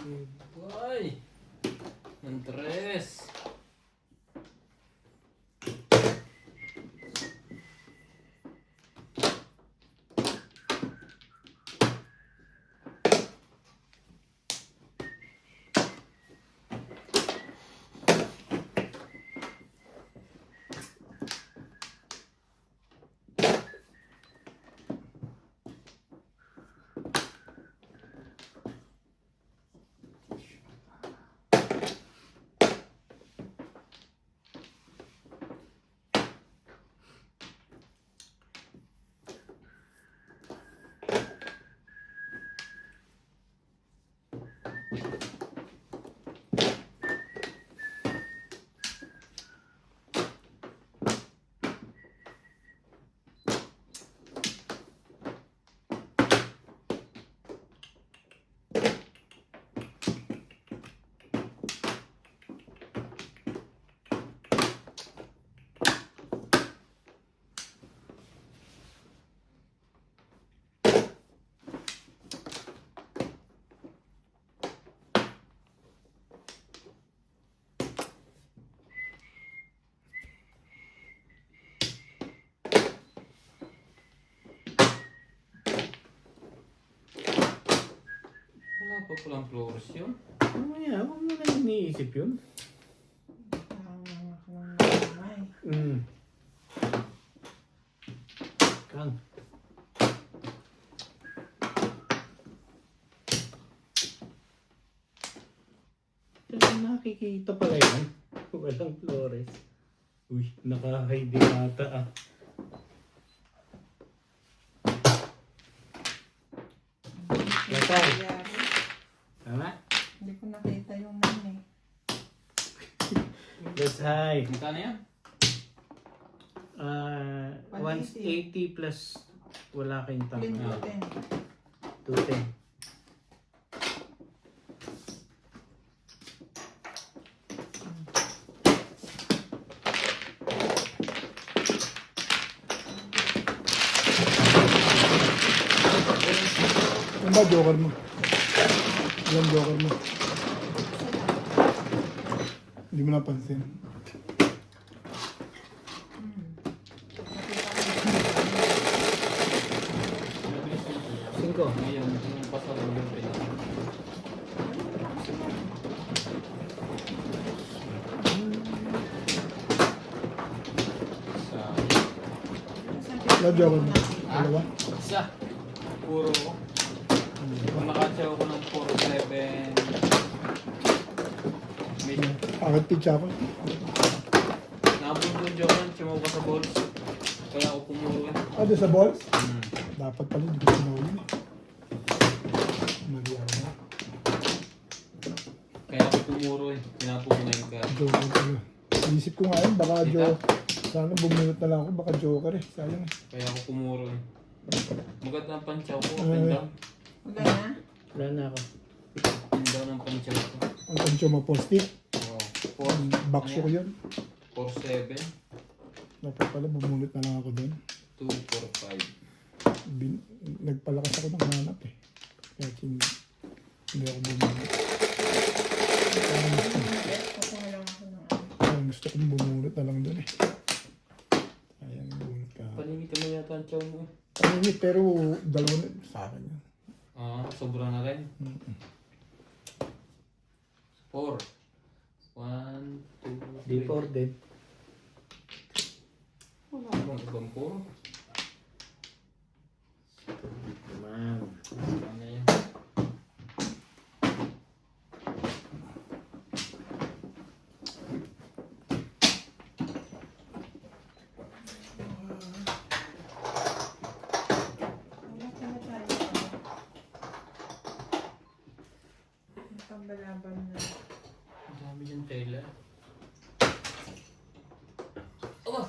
Ay! Andres! Wala pa palang flowers yun. Mamaya, huwag mo na iniisip yun. Kang. Nakikita pala yan. Walang flores. Uy, naka-hide ata ah. Lasal. Tama? Hindi ko nakita yung name eh. Let's hide. Magkano yan? 180 plus wala kayong Clean tama. ko din. 210. Ano ba joker mo? Ilang joker mo? Hindi mo napansin. Cinco. Ngayon, yung pasado yung pila. Ilang joker mo? Dalawa? Isa. Puro. Kung nakatsaw ko ng 4-7. May Akit pitcha ako. nabundon dyan, simaw ka sa balls. Kaya ako pumuro eh. Ah, doon sa balls? Hmm. Dapat pala, hindi ko sinawin. Mali ako na. Kaya ako pumuro eh. Pinapo ko na yung card. Joker pala. Isip ko nga yun, baka Kita? joker. Sana bumunot na lang ako, baka joker eh. Sayang eh. Kaya ako pumuro eh. Maganda ang panchaw ko. Ay. Up and down. Wala na? Wala na ako. Up and down ang panchaw ko. Ang kancho mo post-it. Oo. Bakso ko yun. 4-7. Dapat pala, bumunot na lang ako doon. 2-4-5. Nagpalakas ako ng hanap eh. Kaya hindi ako bumunot. Kukuha lang ako ng Parang gusto kong bumunot na lang doon eh. Ayan, bumunot ka. Palimit mo yata ang chow mo eh. Paninit, pero dalawa na sa akin yun. Sobra na rin. 4. 1, 2, 3. D4 din. Wala bang ibang 4? Ma'am. Ano yun? Wala ka na tayo. Ang pambalaban na. Ang dami yung tela. Aba!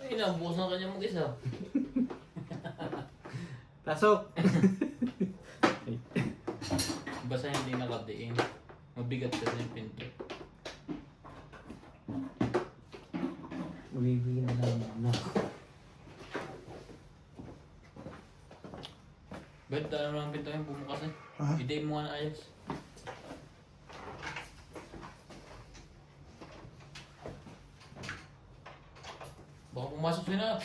Ay, nabukas na kanya mag-isa. Pasok! Basta hindi nakadiin. Mabigat kasi yung pinto. Magiging na naman na. Bet, dahil naman ang pinto yung bumukas eh. Ha? Hindi mo nga na ayos. Baka pumasok si Nax.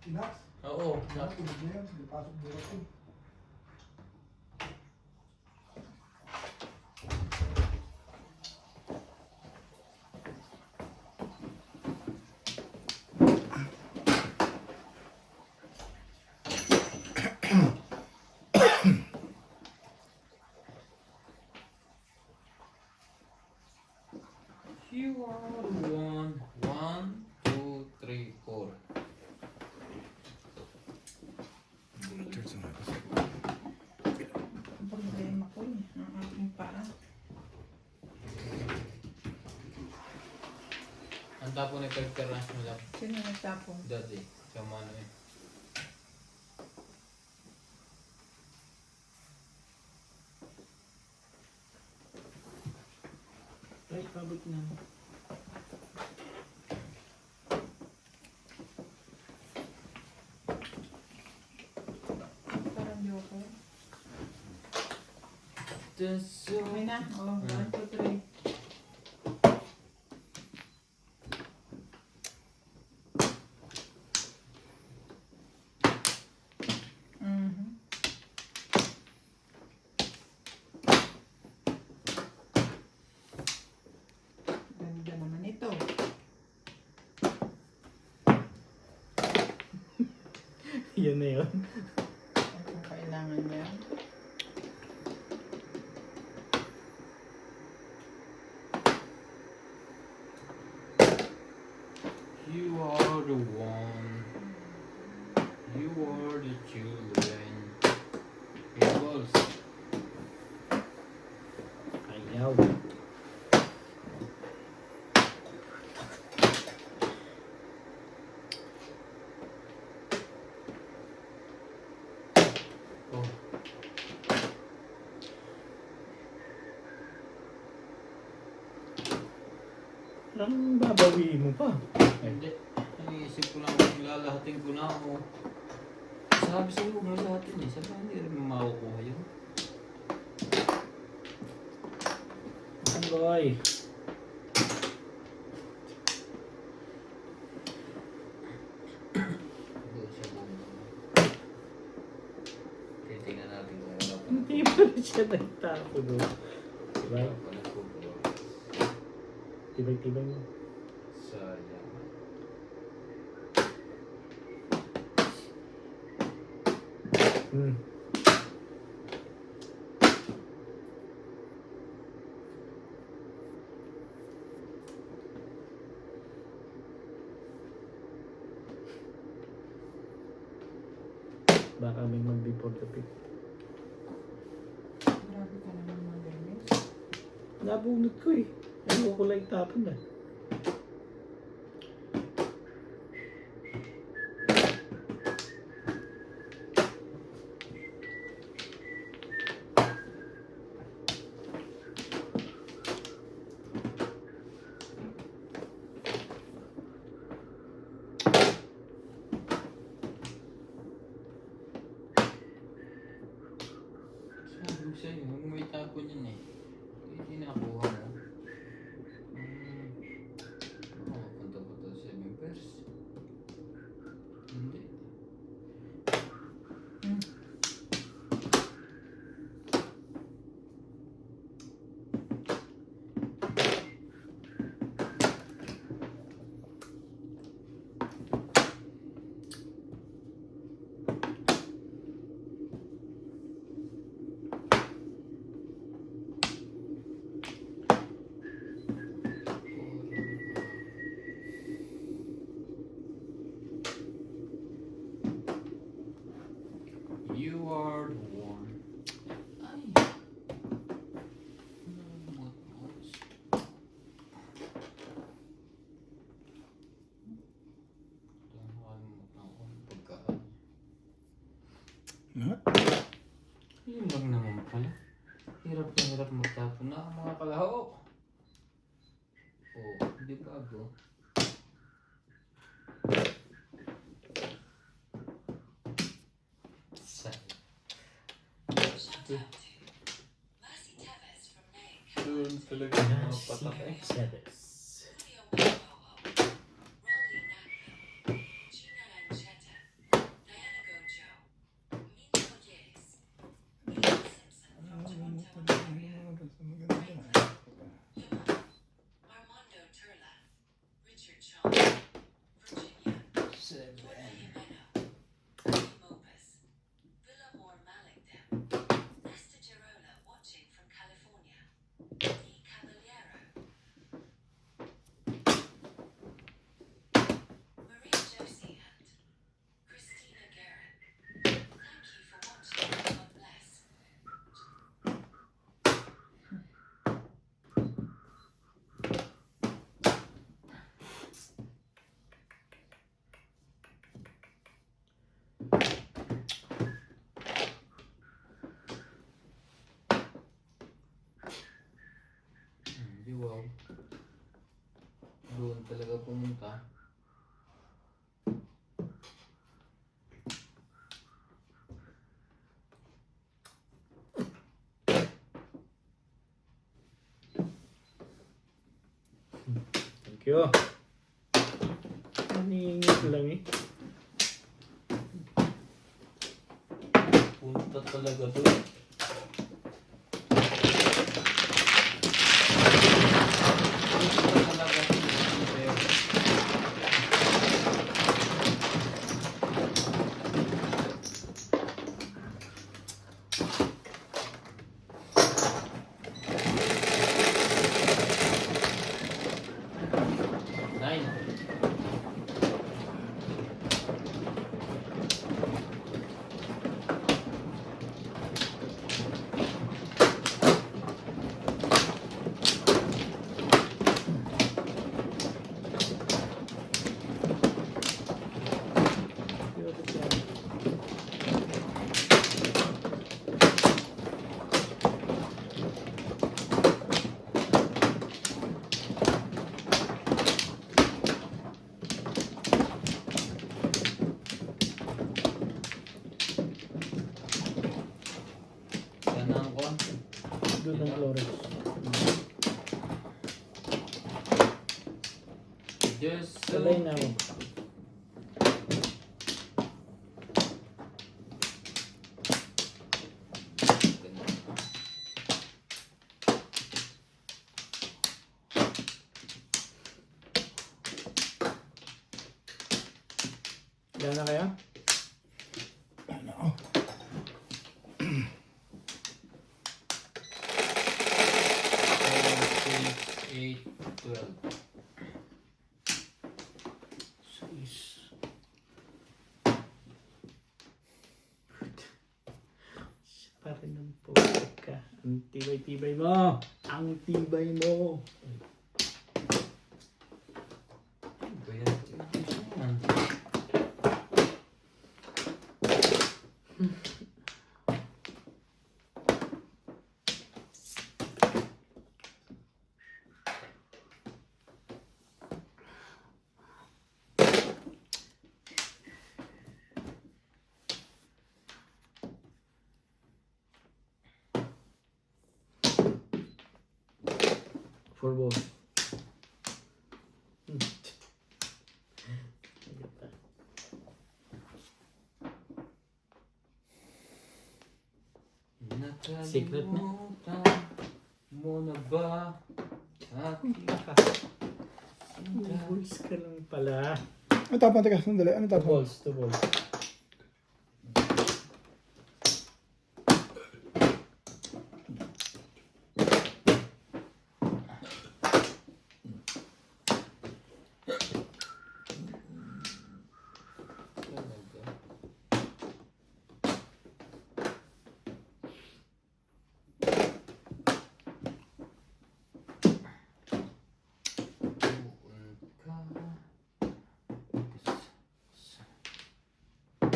Inax? Oo. Tulog na yun. Hindi pasok bukas yun. You are one. 1, 2, 3, 4. Ang problema ko eh. Ang aking paa. Ang tapo na pagkaras mo lang. Sino nagtapon? Dati. Sa mano eh. Ay, pabot na. Parang joker. So, Okay na. Oh, 1, 2, 3. Mhm. Ganda naman ito. Yan na yun. Ay, kung kailangan niya. you are the one. You are the children. Equals. Ayaw. Oh. Parang babawiin mo pa. Hindi. Naisip ko lang kung lalahatin ko na ako. Sabi sa iyo, lalahatin eh. Sabi hindi rin makukuha yun. Ang boy. Doon siya bumaba. Titingnan natin kung ano pa. Hindi pa rin siya nagtapo doon. Diba? Ano pa nagkukuha. Tibay-tibay mo. Sayang. Hmm. Baka may mag-before the pick. Grabe ka naman magaling. Nabunot ko eh. Ayaw ko lang tapon na. Sabi ko sa'yo, huwag mo itapon yun eh. Hindi nakuha mo. Punta ko to 7 pairs. Hindi. You are the one. Ay. Ha? Yun lang naman pala. Hirap na hirap magtapon na ang mga kalaho. Oh, di bago. Doon talaga yung mga patak eh. Seves. Doon talaga pumunta. Thank you. Naningit lang eh. Punta talaga doon. Punta talaga doon. Nine. Yan ang kon. Doon ang Flores. Just so. Sabay na ako. Yan na kaya? Ano ako? 8, 12. 6. Pa rin ng puso ka. Ang tibay-tibay mo. Ang tibay mo. Ano ba yan? Yan. For both. Secret na? Nakalimutan mo na ba aking Balls ka lang pala. Ano tapon? Teka, sandali. Ano tapon? Balls, 2 balls.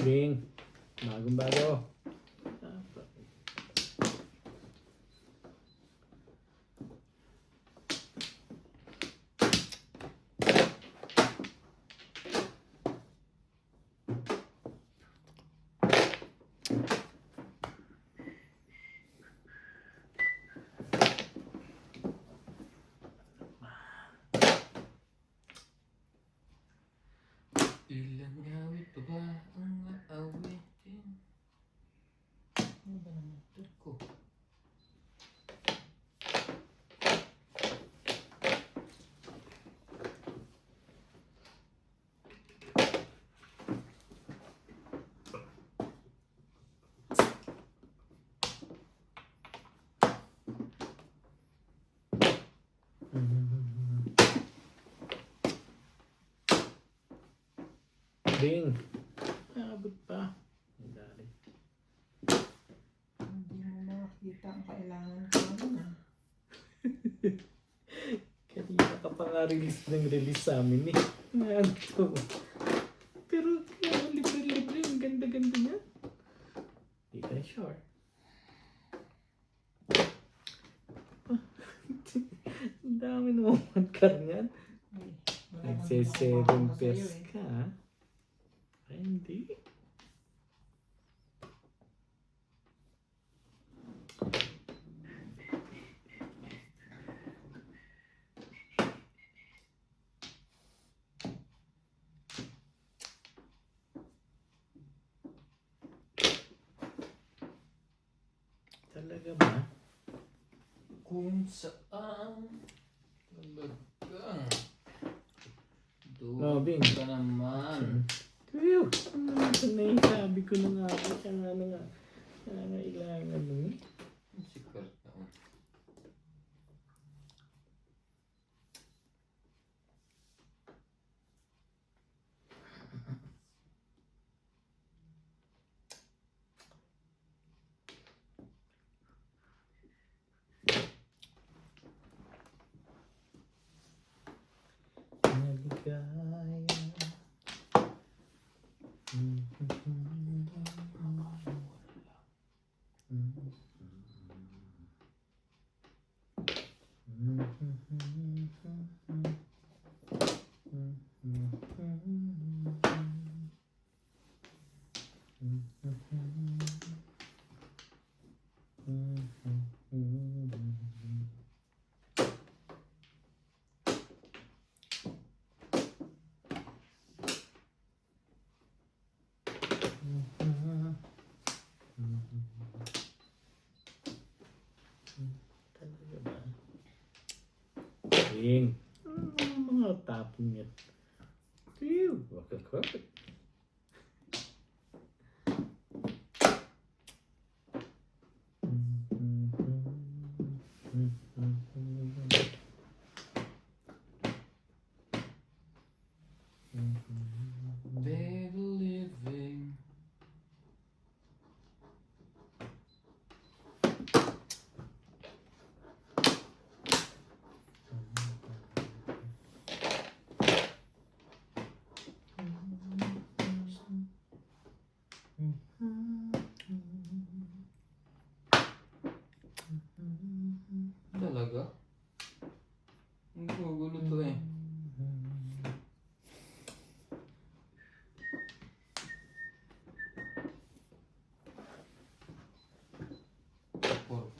Bing. Bagong bago. Ilan awit pa ba ang aawitin? Ano ba naman ito ko? Bing. Nakabot pa. Ang dali. Hindi mo makakita ang kailangan ko. Kanina ka pa nga release ng release sa amin eh. Ano to? Pero libre-libre. Ang ganda-ganda niya. Di ka sure. Ang dami mo. Nagse-seven pairs ka, ha? Ay, hindi. Talaga ba? Kung saan talagang Robin. doon ka naman. Tuyo! Ito na yung sabi ko na nga ako. Siya nga na nga. Kailangan mo eh. Si Kurt naman. Naligaya. Talaga ba? Ting. Mga tapong yan. Tuyo! Wakakakak. Baby living. Talaga? Ang gugulo to eh. Porco.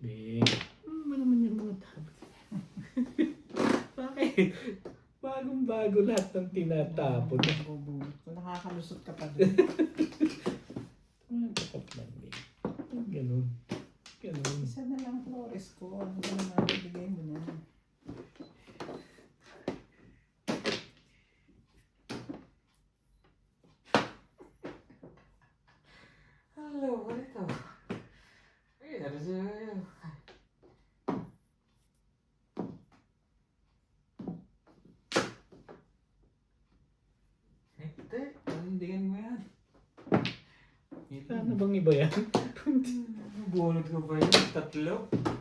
Bing. Ano ba naman yung mga tapos? Bakit? Bagong-bago lahat ng tinatapon. Nabubulot ko. Nakakalusot ka pa doon. Ano dapat lang, Bing? Ganun. Ganun. Isa na lang flores ko. Ano ba naman ibigay mo na? Hello, what ito? Ay, ano sa'yo? Hindi, panindigan mo yan. Ano bang iba yan? Bunod ko ba yun? Tatlo?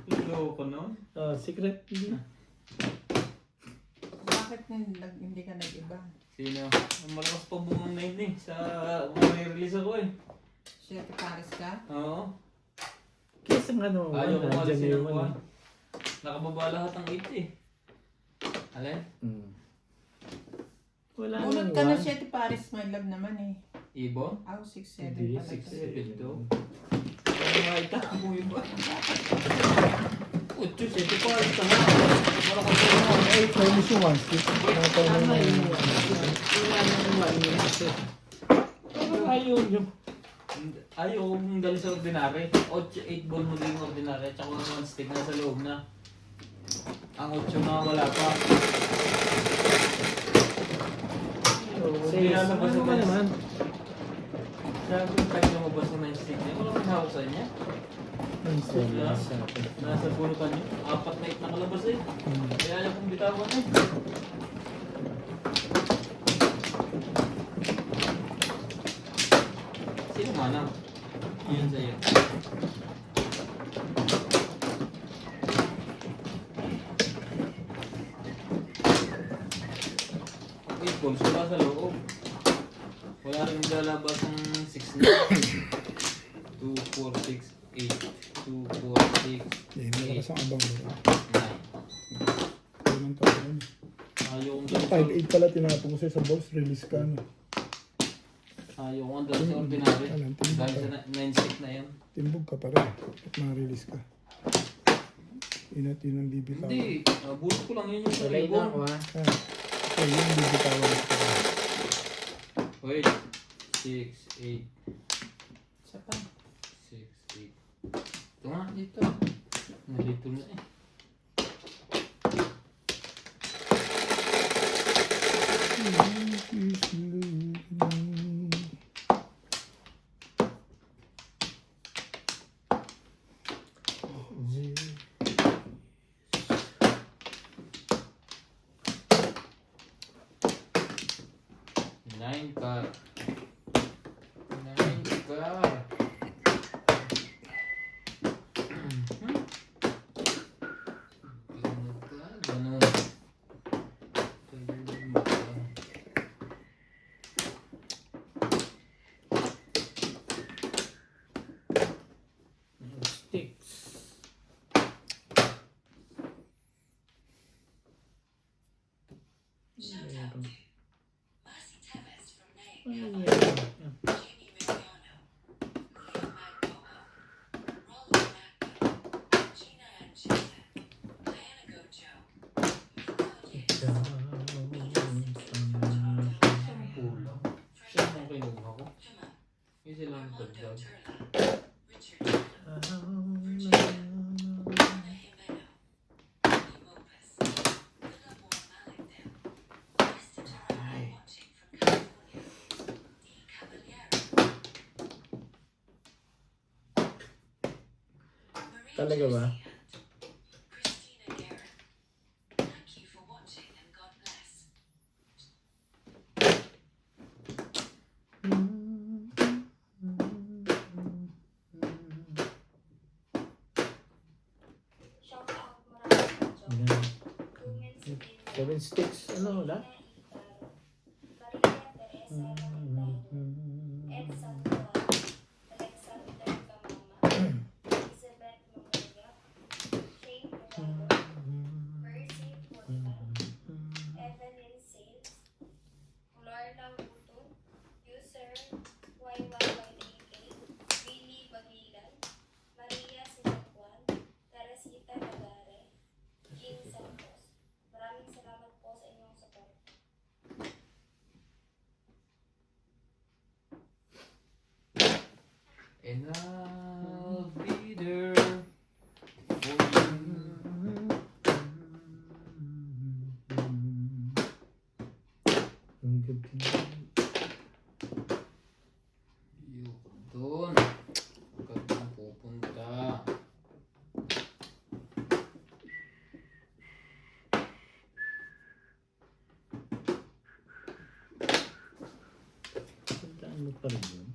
Tatlo ko nun? Oh, secret. Hindi. Bakit hindi ka nag-iba? Sino? Ang malakas pa bumang na yun eh. Sa mga release ako eh. Siya Paris ka? Oo. Kesa nga naman, Ayaw ko nandyan malisin yung ang ano. kuwan. Nakababa lahat ng 8 eh. Alin? Hmm. Wala Bunot nang ka na one. siya Paris, my love naman eh. Ibon? Aw, 6'7 Hindi, pala. 6'7. 7 to. Ano nga ita mo iba? Utyo, 7 pa. Ito nga. Wala ko sa mga. Ay, minus yung one stick. Nakataw na Tama yung yung wala nang one yun kasi. Pero ayaw nyo. Ayaw kong dali sa ordinary. 8 ball mo din ordinary. At saka 1 stick na sa loob na. Ang 8 na wala pa. Sige, Ano ano ka naman? Sabi ko kahit lumabas na yung stick niya. Wala kang hawak sa niya. Wala sa akin. Nasa bunutan niyo. 4 na 8 nakalabas eh. Kaya ayaw kong bitawan eh. Sino manang? Yan sa'yo. Okay, balls wala sa loob. Wala rin lalabas ng 6 na. 2, 4, 6, 8. 2, 4, 6, Eh, malakas ang abang mo. 9. Ayun ang tawag. Ayaw kong Yung dali 5-8 pala tinapon ko sa'yo sa balls, release ka na. Ayaw kong dali sa ordinary. Alam, Dahil sa 9 stick na yan. Timbog ka pa rin. At ma-release ka. Yun at yun ang bibitawan. Hindi, bulot ko lang yun yung sa Walay na ako ribbon. ha. Ah, so yun ang bibitawan. Wait. 6, 8. Isa pa. 6, 8. Ito nga, dito. Nalito na eh. Nine car. 9 car. Ganun. Sticks. Meron. Ano yan? Kulang. Siya ang kinuha ko. Yung silang dagdag. Talaga ba? Ayan. 7 sticks. Ano wala? Evelyn Sales, Lorna Butun, User YYYDK, Billy Bagilan, Maria Sinapuan, Teresita Nagare, Jean Santos. Maraming salamat po sa inyong support. And I'll be there for you. Ang gabi. Yun, doon. Huwag kang pupunta. Puntaan mo pa rin yun.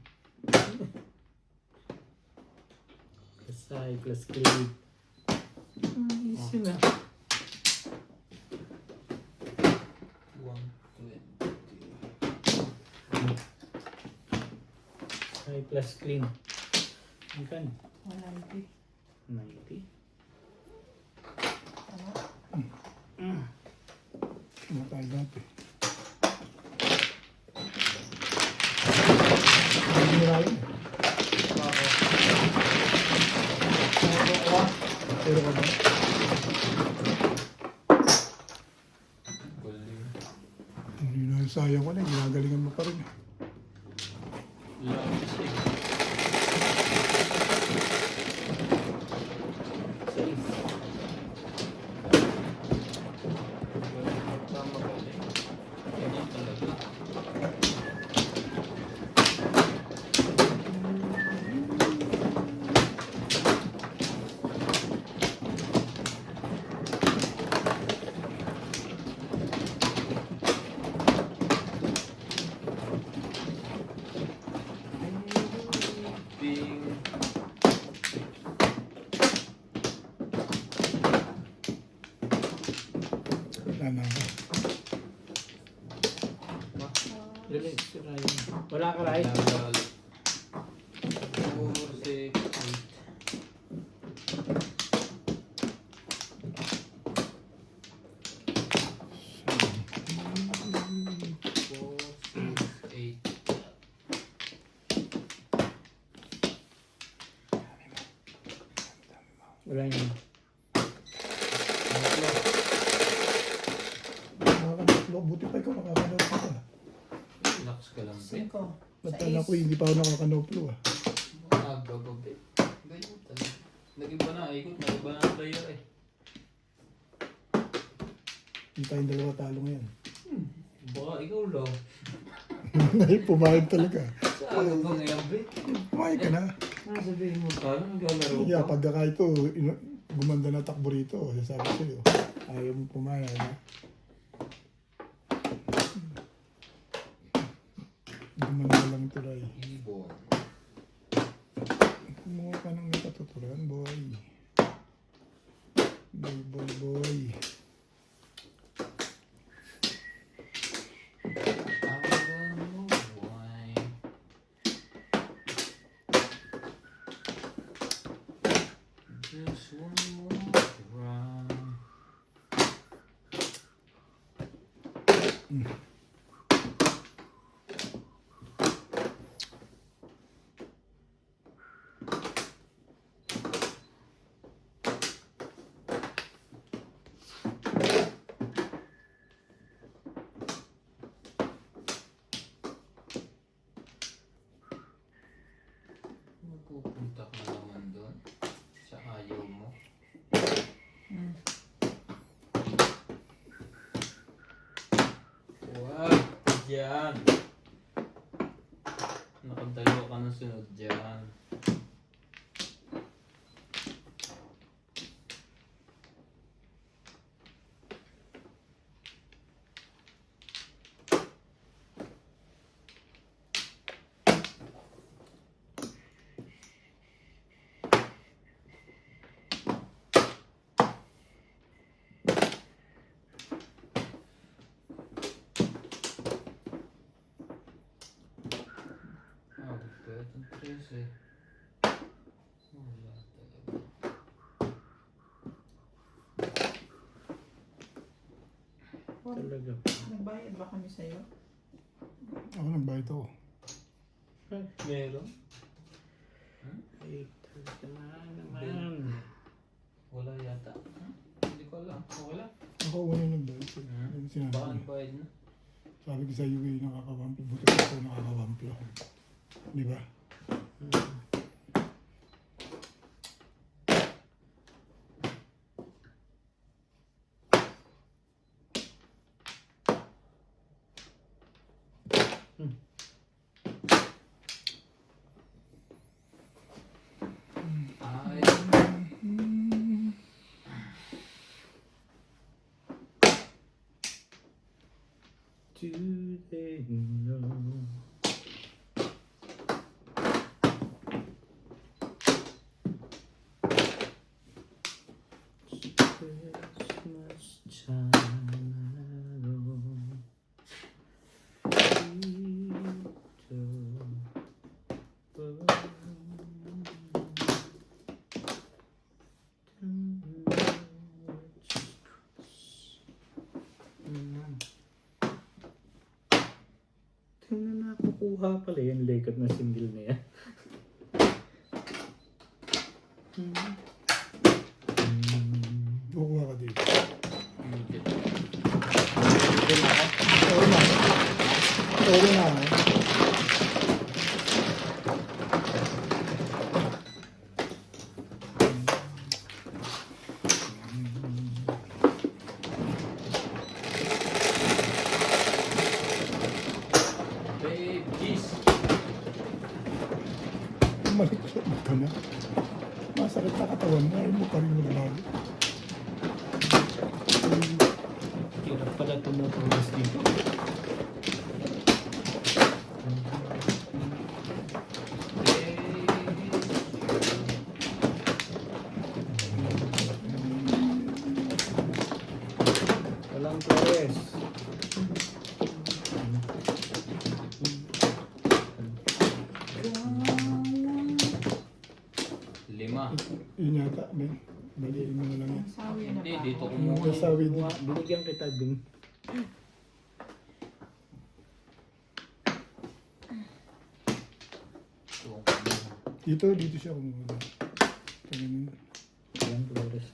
Kasay plus clip. Easy na. 120. Kasay plus clean. Magkano? 190. 90. Tama? Ano tayo dati? Hindi nila yun. Pero ka ba? Galing. Hindi na sayang ko na. Ginagalingan mo pa rin. Lang siya. Safe. Tama ka din. Ganyan talaga. Bing. Wala na ako. Relax, Ryan. Wala ka, Ryan. 4, 6, Wala yun. Nakakanaplo. Buti pa ikaw nakakanaplo ka. Relax ka lang, pre. 5. Natala ko hindi pa ako nakakanaplo ah. Agababi. Ganyan talaga. Nag-iba na, ikot. Nag-iba na ang player eh. Hindi tayong dalawa talo ngayon. Baka ikaw lang. Ay, pumayag talaga. Sa aga ba ngayon, pre? Pumayag ka na. Ano sabihin mo ka? Ano naglalaro Yeah, ka? pagka ito, gumanda na takbo rito. Sasabi sa'yo, ayaw mo pumayag. Ha? Gumanda lang ito, Ray. Ibon. Kumuha ka ng may katuturan, boy. Boy. Awan mo, buhay. Just one more round. Pupunta ka naman doon sa ayaw mo. Wag dyan. Nakadalawa ka ng sunod dyan. Itong 13. Wala talaga. Talaga. Nagbayad ba kami sa'yo? Ako nang bayad ako. Meron? Ay, talaga naman. Wala yata. Hindi ko alam. Wala. Ako una nagbayad. Yung sinabi Baka ko. nagbayad na. Sabi ko sa'yo eh, nakakawamplo. Buti pa ako nakakawamplo. Di ba? Ay. Today, no. Christmas child. Tingnan na kukuha pala yung likod na single na yan. Kukuha ka dito. Hindi. Oo na. Oo na. Babies. Malikot ka na. Masakit na katawan mo. Ayaw mo pa rin magbago. Hirap pala tumutulos dito. Walang press. Lima. Yun yata, Ben. Baliin mo na lang yan. Sawi na Hindi, ba dito ako? kumuha. Yung sawi din. Binigyan kita din. Ito. Dito siya kumuha. Ganun. Wala yan, Flores.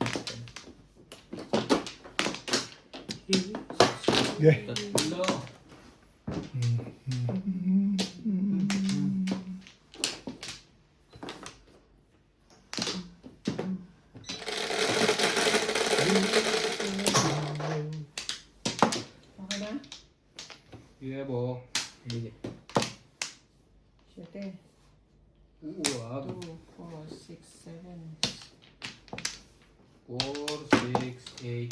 Okay. Tatlo. Okay na? Yeah, bo. Sige. 7, Uwag. 2, 4, 6, 7. 4, 6, 8.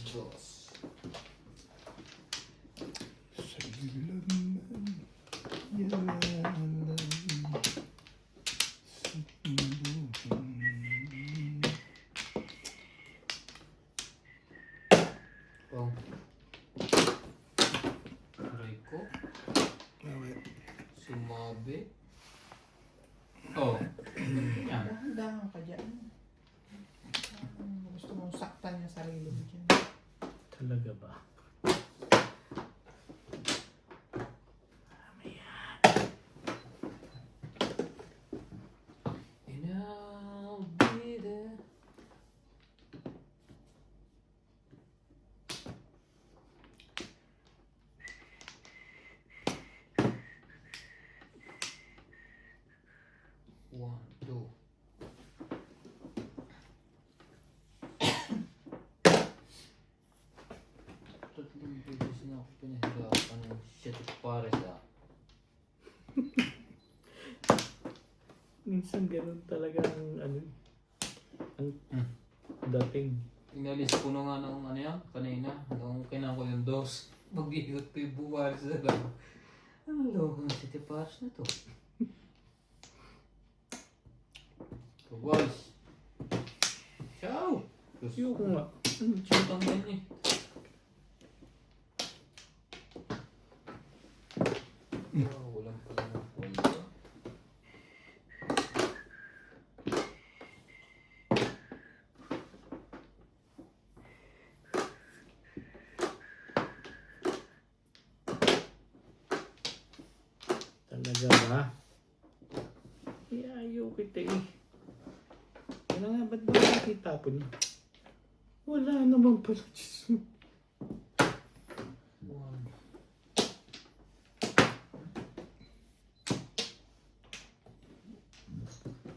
Dos. Sa ilan man yalan sa buhay. Oh. Aray ko. Okay. Sumabi. Oh. Yan. Dahan-dahan ka dyan. Gusto mong saktan yung sarili mo dyan. Talaga ba? And I'll be there. One, two. Tatlong beses na ako pinahirapan ng shit pares ah. Minsan ganun talaga ang ano, ang dating. Inalis ko na nga ng ano yan, kanina, nung kinan ko yung dos. Mag-iikot ko yung buwaris na lang. Ang loko ng city pares na to. Buwaris. Ciao! Yung nga. Chutang yan eh. Walang pala ng folder. Talaga ba? Ayaw kita eh. Ano nga, ba't ba nakita po niya? Wala naman pala. Diyos mo. One.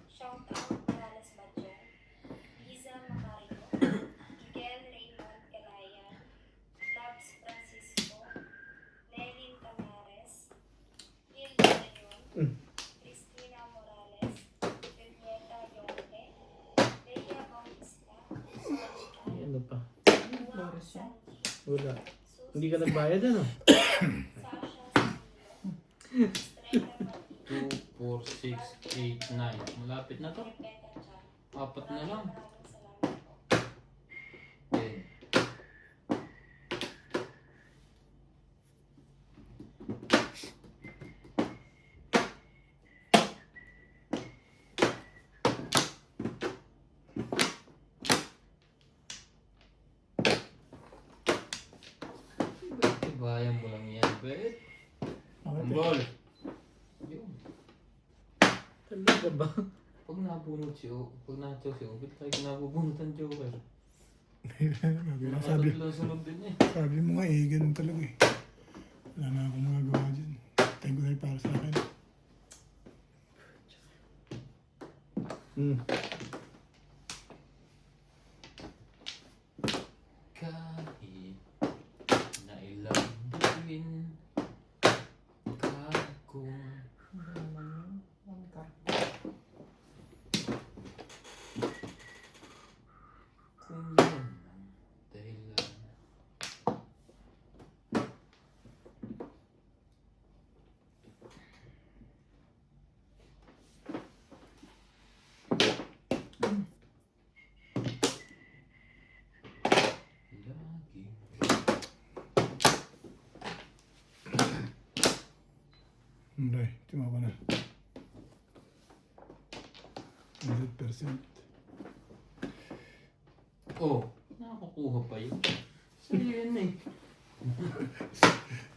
Shout out Morales Badjong, Liza Macario, Miguel Raymond Calayan, Labs Francisco, Nelin Tamares, Hilda Leon, Cristina Morales, Vivieta Yonte, Leia Bautista, Ay, ano pa? Juan Flores yan. Sanji, Wala. Hindi Susie ka nagbayad ano? Sasha Sandilo, Estrella Martin, 2, 4, 6, 8, 9. Malapit na to. Rebecca Chan. Apat na lang. Maraming salamat po. 10. Ibayan mo lang yan, bet. Okay. Ball. Yun. Talaga ba? Pag nabunot si O, pag nacho si O, ba't tayo nabubunutan Joker? Sabi, Nakatatlo sunod din eh. sabi mo nga eh, ganun talaga eh. Wala na akong magagawa dyan. Tayo ko para sa akin. Kahit na ilang buwin kung Hindi naman yun. One card. kung yan ang dahilan. Lagi. Hindi, tumama na. 100%. Oh, nakakuha pa yun. Sa'yo yun eh.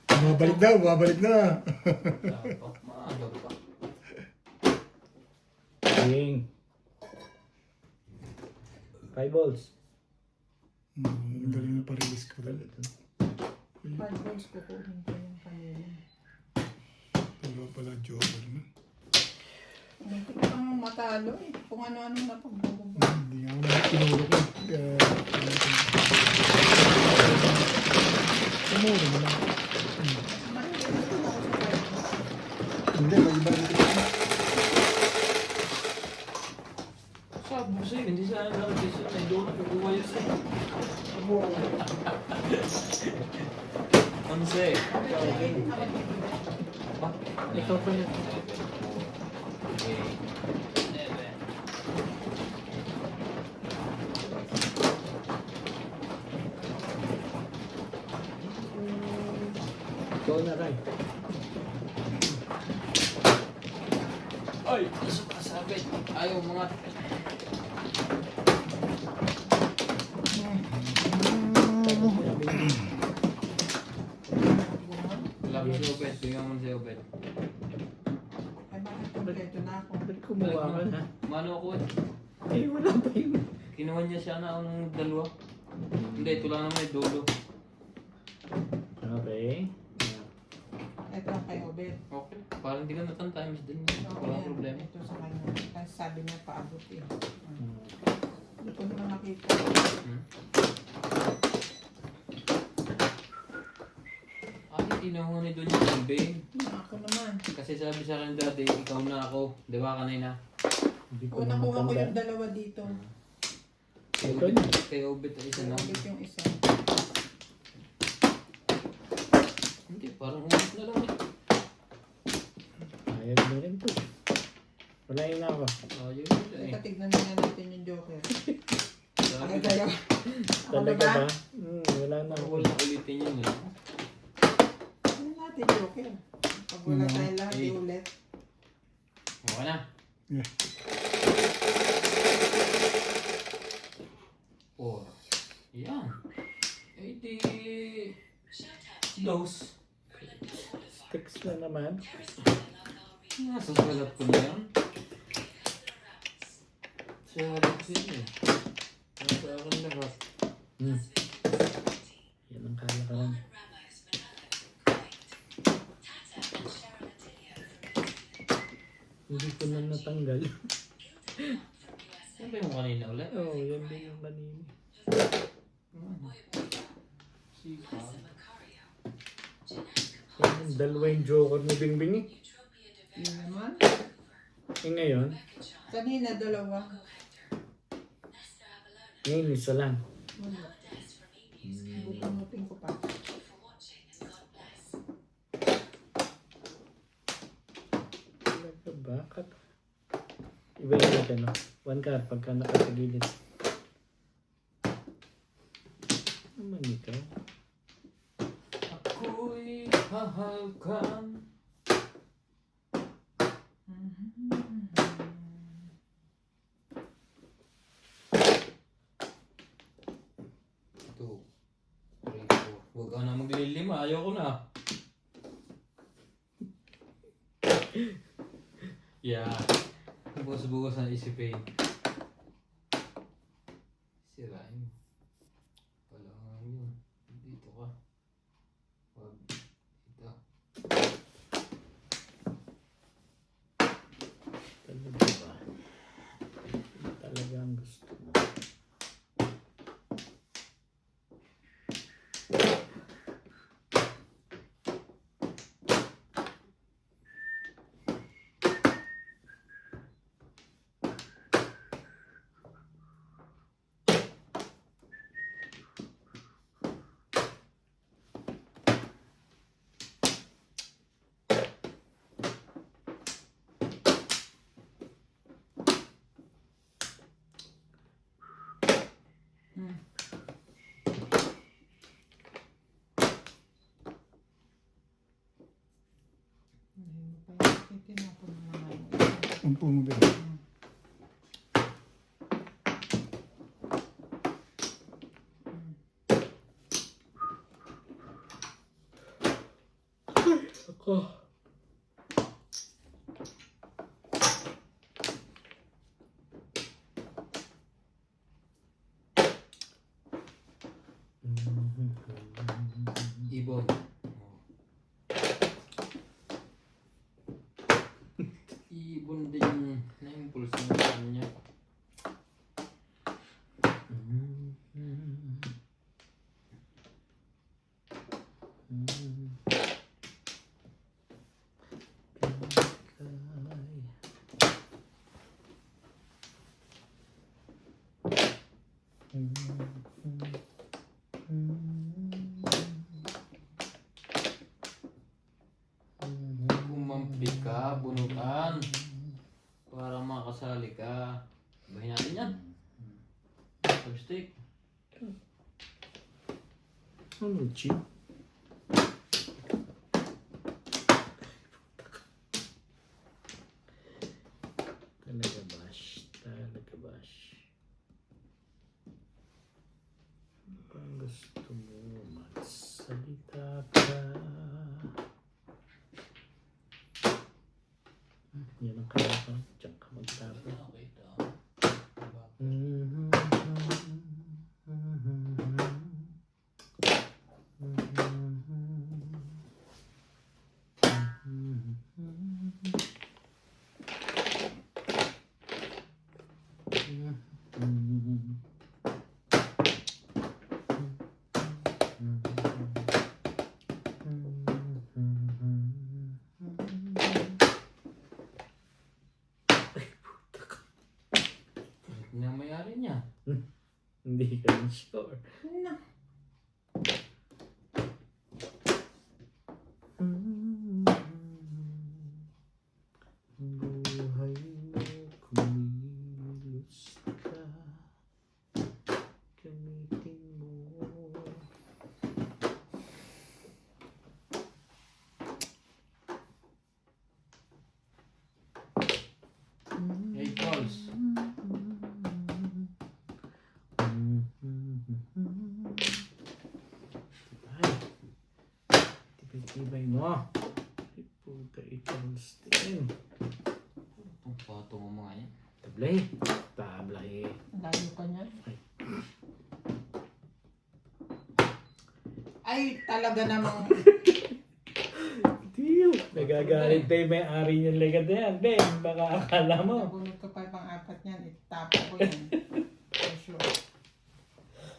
Bumabalik na, bumabalik na. Dapat maaga pa. King. 5 balls. Ang galing na pa-release ko rin. 5 balls kukunin ko yung kanina. Dalawa pala joker na. Hindi ko pang matalo eh. Kung ano-ano na pagbububo. Hindi nga ako na tinuro ko. Kaya, tumuro mo lang. Mahirap ko na ako sa pwede. Hindi, may iba dito. Sabi mo sa'yo, hindi sana nakakisyon. Ay, doon nakukuha yun sa'yo. Onse. Ba? Ikaw pa na. Okay. Ikaw na, Ray. Ay! Nasasabit. Ayaw mga... Wala mo si Obed. Tingnan mo si Obed. Ay, bakit kompleto na ako? Ba't kumuha ka na? Mano ako eh. Eh, wala pa yun. Kinuha niya siya na ng dalawa. Hindi, ito lang naman eh, dulo. Okay. Ito ang kay Obed. Okay. Parang hindi ka natan times din. Oo, Walang yan. problema. Ito sa kanya. Kasi sabi niya paabot eh. Hmm. Hindi ko na nakita. Hmm? Ay, tinahuni doon yung kambing. Ako naman. Kasi sabi sa akin dati, ikaw na ako. Di ba kanina? Hindi ko Una na kuha ko matanda. yung dalawa dito. Kay Ikaw Obed, na. kay Obed ay isa Kay lang. Obed yung isa. Hindi, parang umus na lang eh. Ayaw na rin to. Wala yun na ako. Ayun nila eh. Teka, tignan na natin yung Joker. Sabi Ay, ko, tayo. Ako na Talaga ba? ba? Wala na ako. wala ulitin yun eh. Ano natin Joker? Pag wala tayo lahat, Eh. ulit. Okay na. Yeah. 4. Yan. Eh di... Close. Text na naman. Nasusulat ko na yan. Sulat ko yun eh. Nasa akin lahat. Yan ang kalakaran. Hindi ko na natanggal. Yan ba yung kanina ulit? Oo, oh, yan din yung kanina. Sika. Yan yung dalawa yung joker ni Bingbing eh. Yun naman. Eh ngayon, Kanina, dalawa. ngayon isa lang. Wala. Buting-buting ko pa. Talaga ba? Iba yung natin, no? 1 card pagka nakatagilid. Naman ito. Ako'y hahalkan. Two, three, four. Huwag ka na maglilima. Ayoko na. Yeah. Bukas-bukas na isipin. Sirain mo. Kailangan yun. Dito ka. Wag. Dito. Talaga ba? Talaga ang gusto mo. Tinapon mo naman. Ang pumo ba? Ako. Kumampi ka, bunutan. Para makasali ka. Bahin natin yan. Lipstick. Ano, chip? Talaga bash. Talaga bash. Ang gusto mo magsalita ka. Yan ang kaya ko. Diyan ka magtapo. Okay, ito. Hindi na mayari niya. Hindi ka rin sure. Na. Buhay mo, kumilos ka. Gamitin mo. Hey, calls. Ay, tibay-tibay mo. Ay, puta, ikaws din. Itong pato mo mga yan. Tablay. Tablay. Layo ka niyan. Ay, talaga namang Tiyo. Nagagalit tayo may-ari niyang legad na yan. Ben, baka akala mo. nabunod ka pa pang-apat niyan. Itapo ko yan. For sure.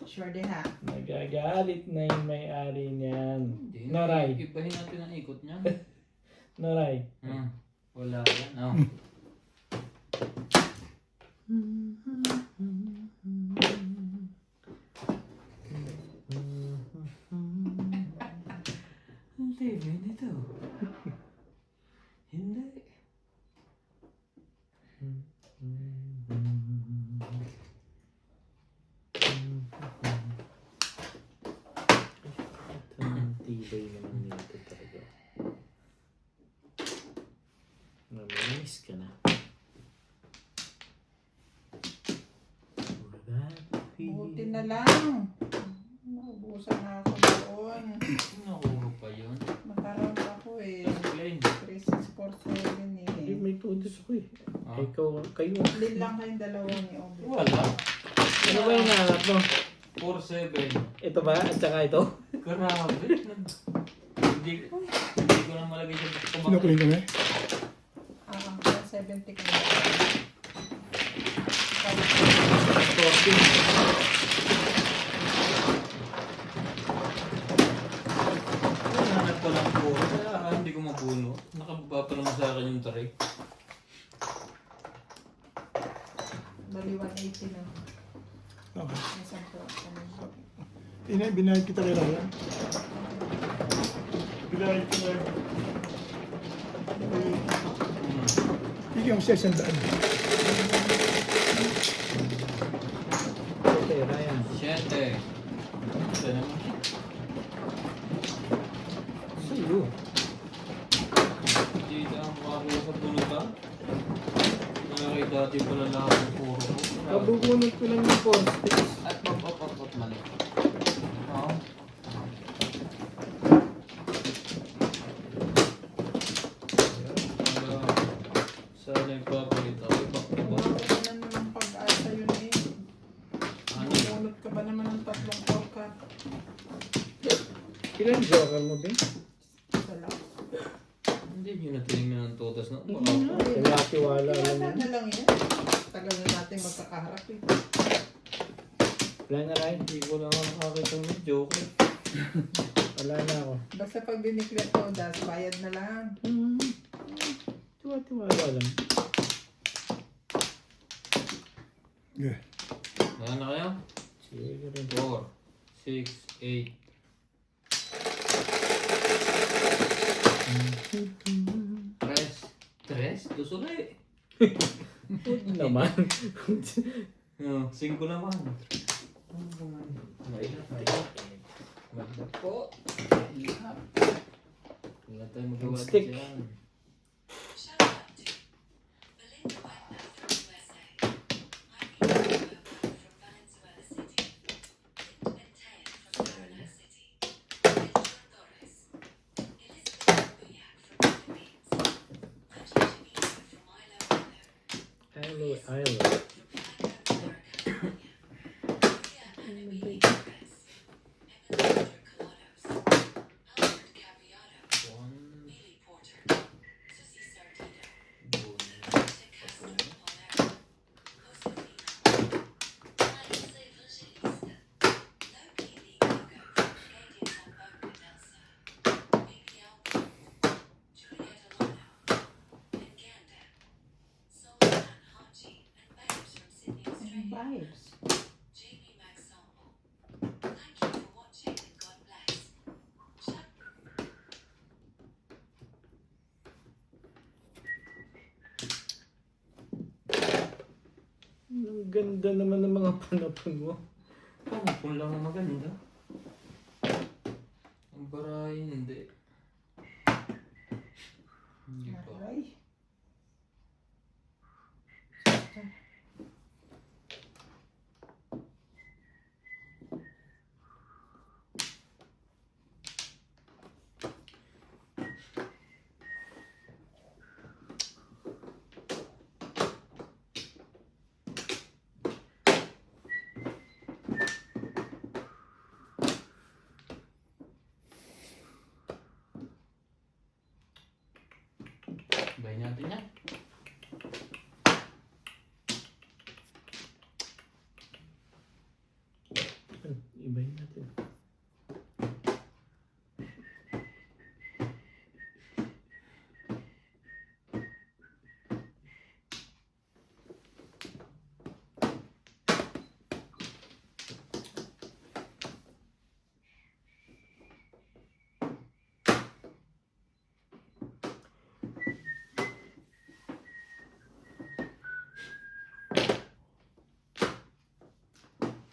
Sure din ha. Nagagalit na yung may-ari niyan. Hindi. Naray. Ibahin natin ang ikot niya. Naray. Wala yan. Oh. Hindi, ganito. Hindi. Ang tibay naman nito talaga. Namimiss ka na. Buti na lang. Naubusan na ako doon. Nakuha pa yun. Makaroon ako eh. Explain. 3647 Hindi, eh. may tutos ko eh. Ah. Ikaw, kayo. Hindi lang kayong dalawa ni Obi. Wala. Ano ba yung hanap mo? 4-7. Ito ba? At saka ito? Grabe. Hindi ko na malagay sa Sinukuling kami? 70 ka na. 14. Hanap ko lang po. Kaya hindi ko mabuno. Nakababa pa naman sa akin yung tray. Bali 180 na. Okay. Isang po. Binayad kita kay Ryan. Binayad kita kay Bigyan mo siya 100. Okay, Ryan. 7. Ito naman. Sa'yo. Dito ang makakuha sa bunutan. Nakakay dati pala lahat ng puro ko. Kabubunod ko lang yung postis. At mapapapot mali. Oo. Sana yung paborito ko. Wala ka na naman pag-asa yun eh. Ano? Namunod ka ba naman ng 3 podcast? Ilan joker mo, Ben? Isa lang. Hindi nyo na tinignan ng totas na. Baka Tiwala lang Wala yun. na lang yan. Tagal na natin magkakaharap eh. Wala na, Ryan. hindi ko lang nakakita ng joke. Wala na ako. Basta pag diniklet ko, das, bayad na lang. Tiwala lang. Yeah. Wala na kayo? Sige rin. 4, 6, 8. Tres? Gusto na eh. Huwag naman. 5 naman. Magda po. Lahat. Hindi na tayo magawa Stick. dyan. Shout out to Belinda Wagner from USA, Irene Romo from Valenzuela City, Linda Teo from Paradise City, Pedro Torres, Elizabeth Buyak from the Philippines, Patricia Ito from Ilo, Ilo. from Blanco, California, Maria Annabelle Perez, Emily Colados, Albert Caballero, 1, Neely Porter, Susie Sardino, 2, Marta Castro Polero, Josefina, Alex Evangelista, Loki Lee Gogo from Canadian Tamboco Delsa, Baby Albert, Julieta Lano, Nganda, Solomon Haji, and Babes from Sydney, Australia, Vibes. Jamie Maxensemble. Thank you for watching and God bless. Shut Ang ganda naman ng mga panapon mo. Pamapon lang ang maganda. Ang barayin, hindi. Hindi pa. Aray. Bayin natin yan. Ibahin natin.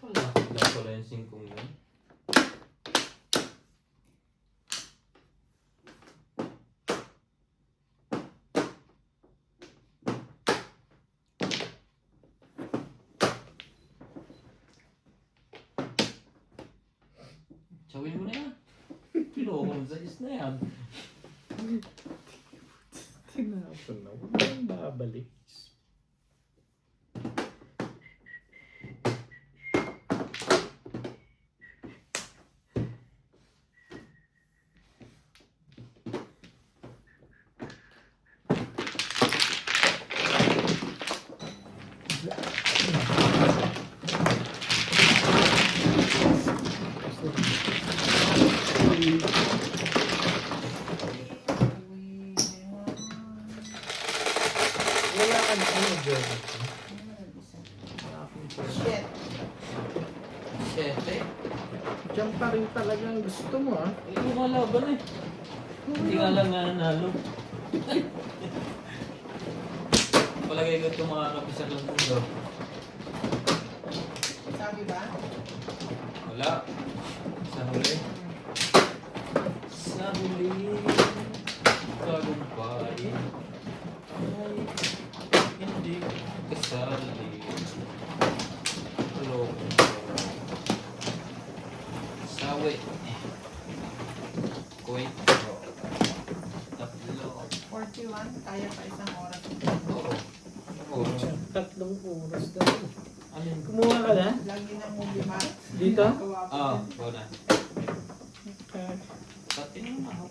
Wala pala yung 5 yun. Tsawin mo na yan. Pinukong sa is na yan. Tinapon na. Huwag nang babalik. Wala ka na ano, Jordan. Shit. 7. Diyan pa rin talaga ang gusto mo, ah. Hindi mo kalaban eh. Hindi nga lang nga nanalo. Palagay ko ito mga kapisar lang mundo. Sabi ba? Wala. Sa huli. Sa huli. Tagumpay. Ay, hindi kasali. Loko. Sawi. Kuwait. Tatlo. 41, kaya pa isang oras. Oo. Oo. Tatlong oras na rin. Alin? Kumuha ka na? Lagi ng movie mat. Dito? Ah, ikaw na. Okay. Pati naman ako.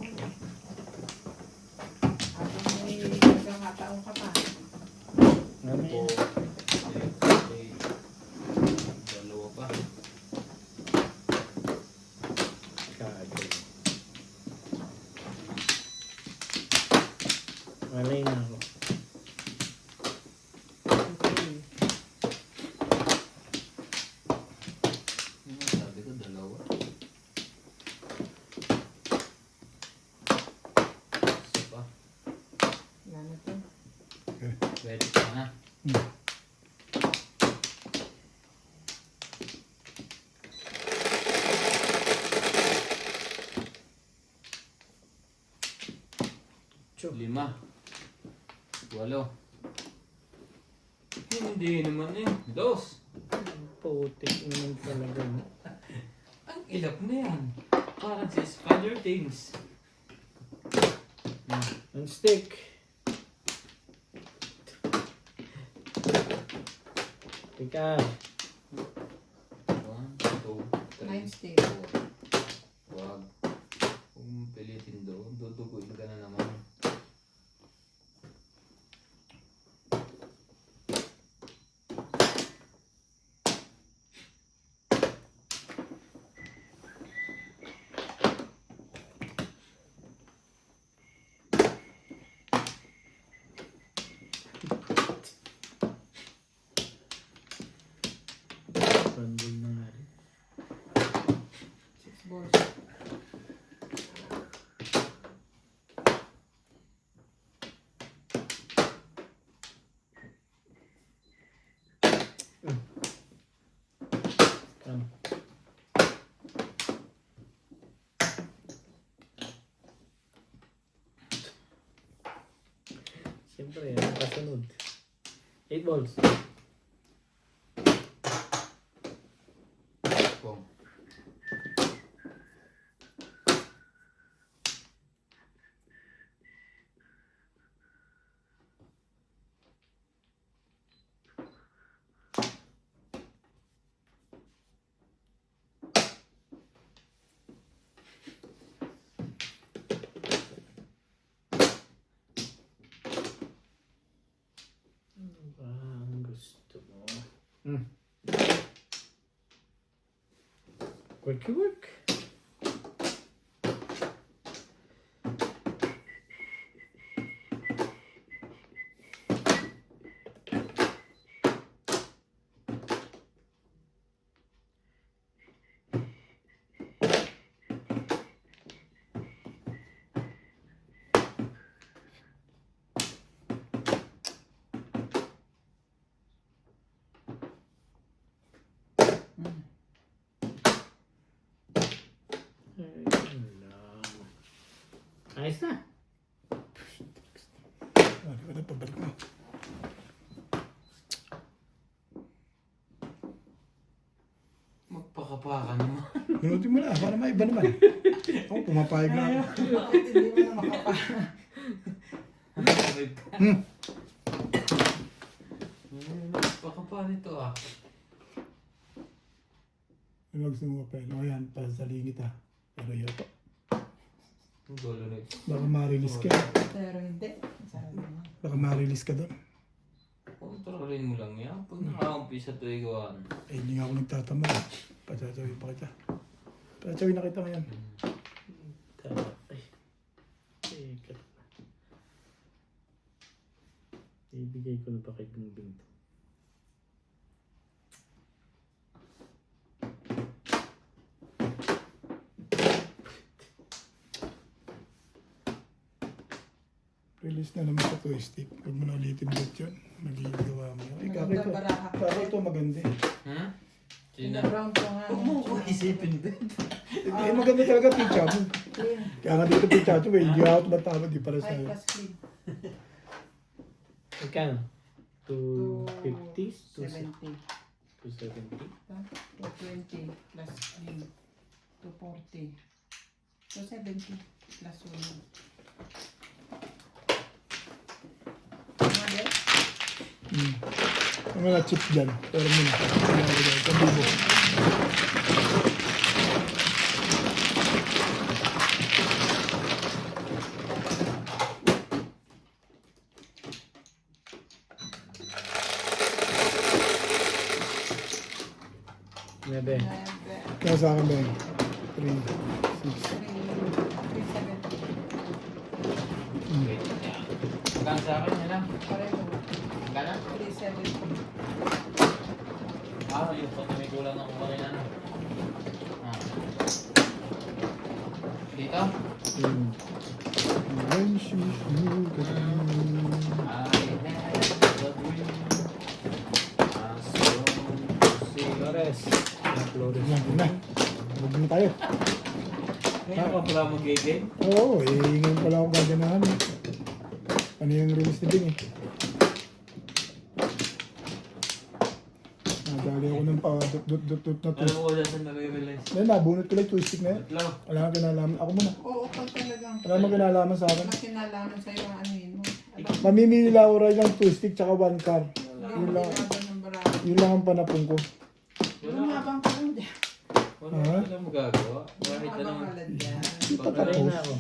Habang may nagkakataon ka pa. Ngayon. Dalawa pa. Kagay. Malay na ako. Okay. Hindi naman eh. Dos. Putik naman talaga. No? Ang ilap na yan. Parang si Spider Things. Ang stick. Teka. 1, 2, 3, Nine stick. 4. Wag. Huwag mong pilitin doon. Duduguin ka na naman. Bundle na nga rin. 6 balls. Come. Siyempre, ang kasunod. 8 balls. Pong. Ano ba ang gusto mo? Worky work. Ayun lang. Ayos na. Di ba na pabalik mo? Magpakapaka naman. Nunutin mo na, para maiba naman. Ako, pumapayag na ako. Bakit hindi mo na makapa? Magpakapa nito ah. Ano gusto mo papel? O yan, pasaling kita. Pero yun po. Ang gulo na ito. Baka ma-release ka. Pero hindi. Sabi mo. Baka ma-release ka doon. Kontrolin mo lang yan. Pag nakaumpisa ito igawan. Eh, hindi nga ako nagtatama. Patsatawin pa kita. Patsatawin na kita ngayon. Ay. Teka. Ibigay ko na pa kay Bingbing to. Release na naman sa twist stick. Huwag mo na ulitin ulit yun. Magiging gawa mo. Eh, kakay Magandang ko. baraha ko. Kakay ito maganda eh. Hmm? Sino? Pina-brown ko nga. Huwag mo ko isipin din. Eh, maganda talaga picture mo. Clean. Kaya nga dito picture mo eh. Hindi ako tumatama. Di para High sa'yo. class clean. Magkano? 250? 270. 270? 220 plus clean. 240. 270 plus 1. Ang mga chip dyan. Pero mo na. Kabibo. Nebe. Kaya sa akin ba yun? 3, 6. 370. Wait. Hanggang sa akin yun lang. Pareho. Hanggang na? 370. Yung pag may kulang ako kanina na. Dito? When she knew that I had the dream. A song to sing. Flores. Flores. Yan, yun na. Huwag na tayo. Ngayon ka pala mag-game? Oo, eh, ngayon pala ako gaganahan. Ano yung release na din eh. Nadali ako ng pa-dot-dot-dot na Alam twist. ko dyan saan nare-realize. Then, nabunot ko lang yung twist stick na yan. Wait lang. Wala kang kinalaman. Ako muna. Oo, pag talagang Wala kang kinalaman sa akin. wala kinalaman sa'yo ang ano yun mo. Alam mo, Mamimili lang ako rin ng twist stick tsaka one car. yung laban ng barako. Yun lang ang panapong ko. Lumabang ka lang dyan. Wala ka magagawa. Kahit Lumabang ka anong lang dyan. Patay na ako.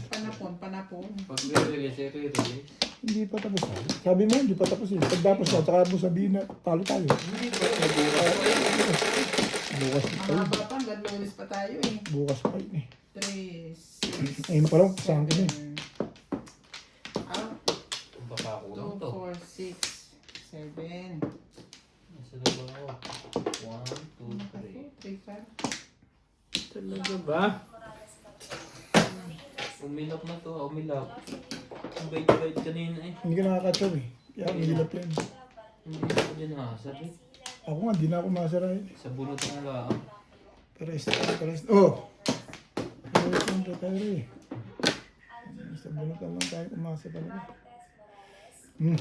Panapon. pag re-release, re-release. Hindi pa tapos. Sabi mo, hindi pa tapos eh. Pagtapos na, tsaka mo sabihin na talo tayo. Hindi pa nabukas. Bukas Ang pa yun. haba pa, hanggang Lunes pa tayo eh. Bukas pa yun eh. 3, 6, Ayun pa lang, saan ka na eh. Ang papakulang 2, to. 4, 6, 7. Nasa loob ako. 1, 2, 3. 3 ka. Talaga ba? Umilap na to. Umilap. Ang bait-bait kanina eh. Hindi ka nakakataw eh. Kaya ang hilap yan. Hindi ko din nakasabi. Ako nga, di na ako masara eh. Sa bunot ng laang. Pares. Oh! Pares yung tayo eh. Sa bunot na lang tayo umasa talaga. Hmm.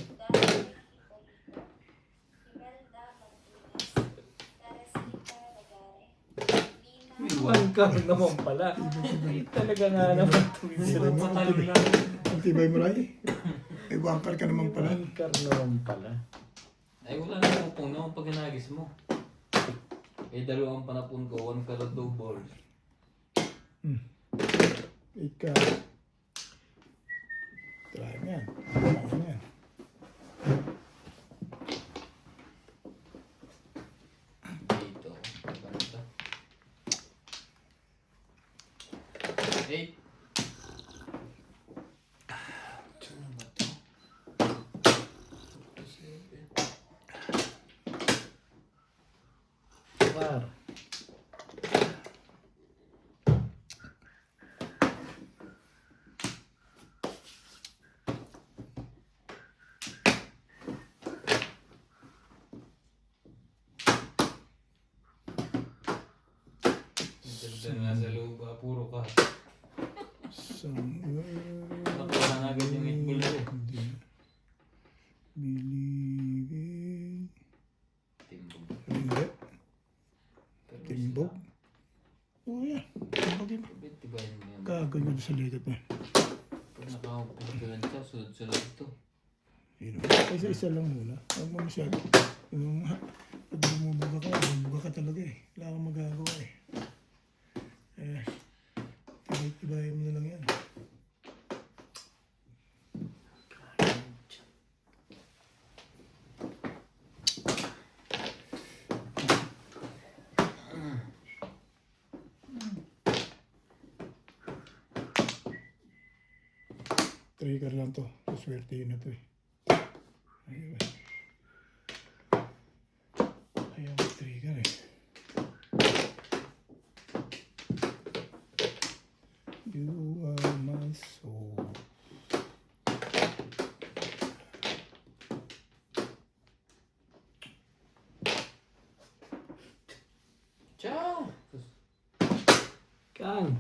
One car naman pala. Ay, talaga nga naman. Sino patalo lang? Ang tibay mo lang eh. Eh, wangkar ka naman pala. One car naman pala. Ay wala na pupong naman pag hinagis mo. Eh dalawang panapon ko. 1 color 2 balls. Ika. Try mo yan. Try mo yan. Dito. Basta. 8. Ano ba to? 7. Par. Dagdag nga sa loob. Puro ka. Nakuha na agad yung 8 ball ko. Believe it. Timbog. Hindi. Pero Timbog. Oo yan. Timbog yun. Tibayin mo yan. Kaganyan sa ligat mo. Pag nakapagpulan ka, sunod-sunod ito. Yun o. Isa-isa lang muna. Huwag mo masyado. Yung pag bumubuga ka talaga eh. Wala kang magagawa eh. Eh, tibay-tibayin mo na lang yan. Trigger lang to. Swerte yun na to eh. Ayun. Ayaw mag-trigger eh. You are my soul. Ciao! Kang.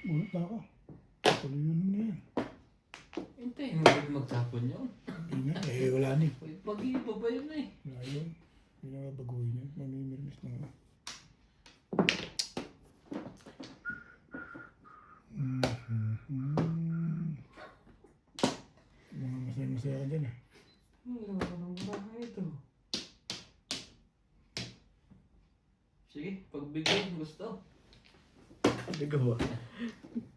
Bunot na ako. Tuloy yun na yan. Hintayin mo rin magtapon yun. Hindi na. Eh, wala ni. Mag-iiba ba yun eh? Wala yun. Hindi na babaguhin yun. Mamimirmis na nga. Mga masaya-masaya ka dyan ah. Ano ka ng bahay ito? Sige, pagbigay gusto. Talaga ba?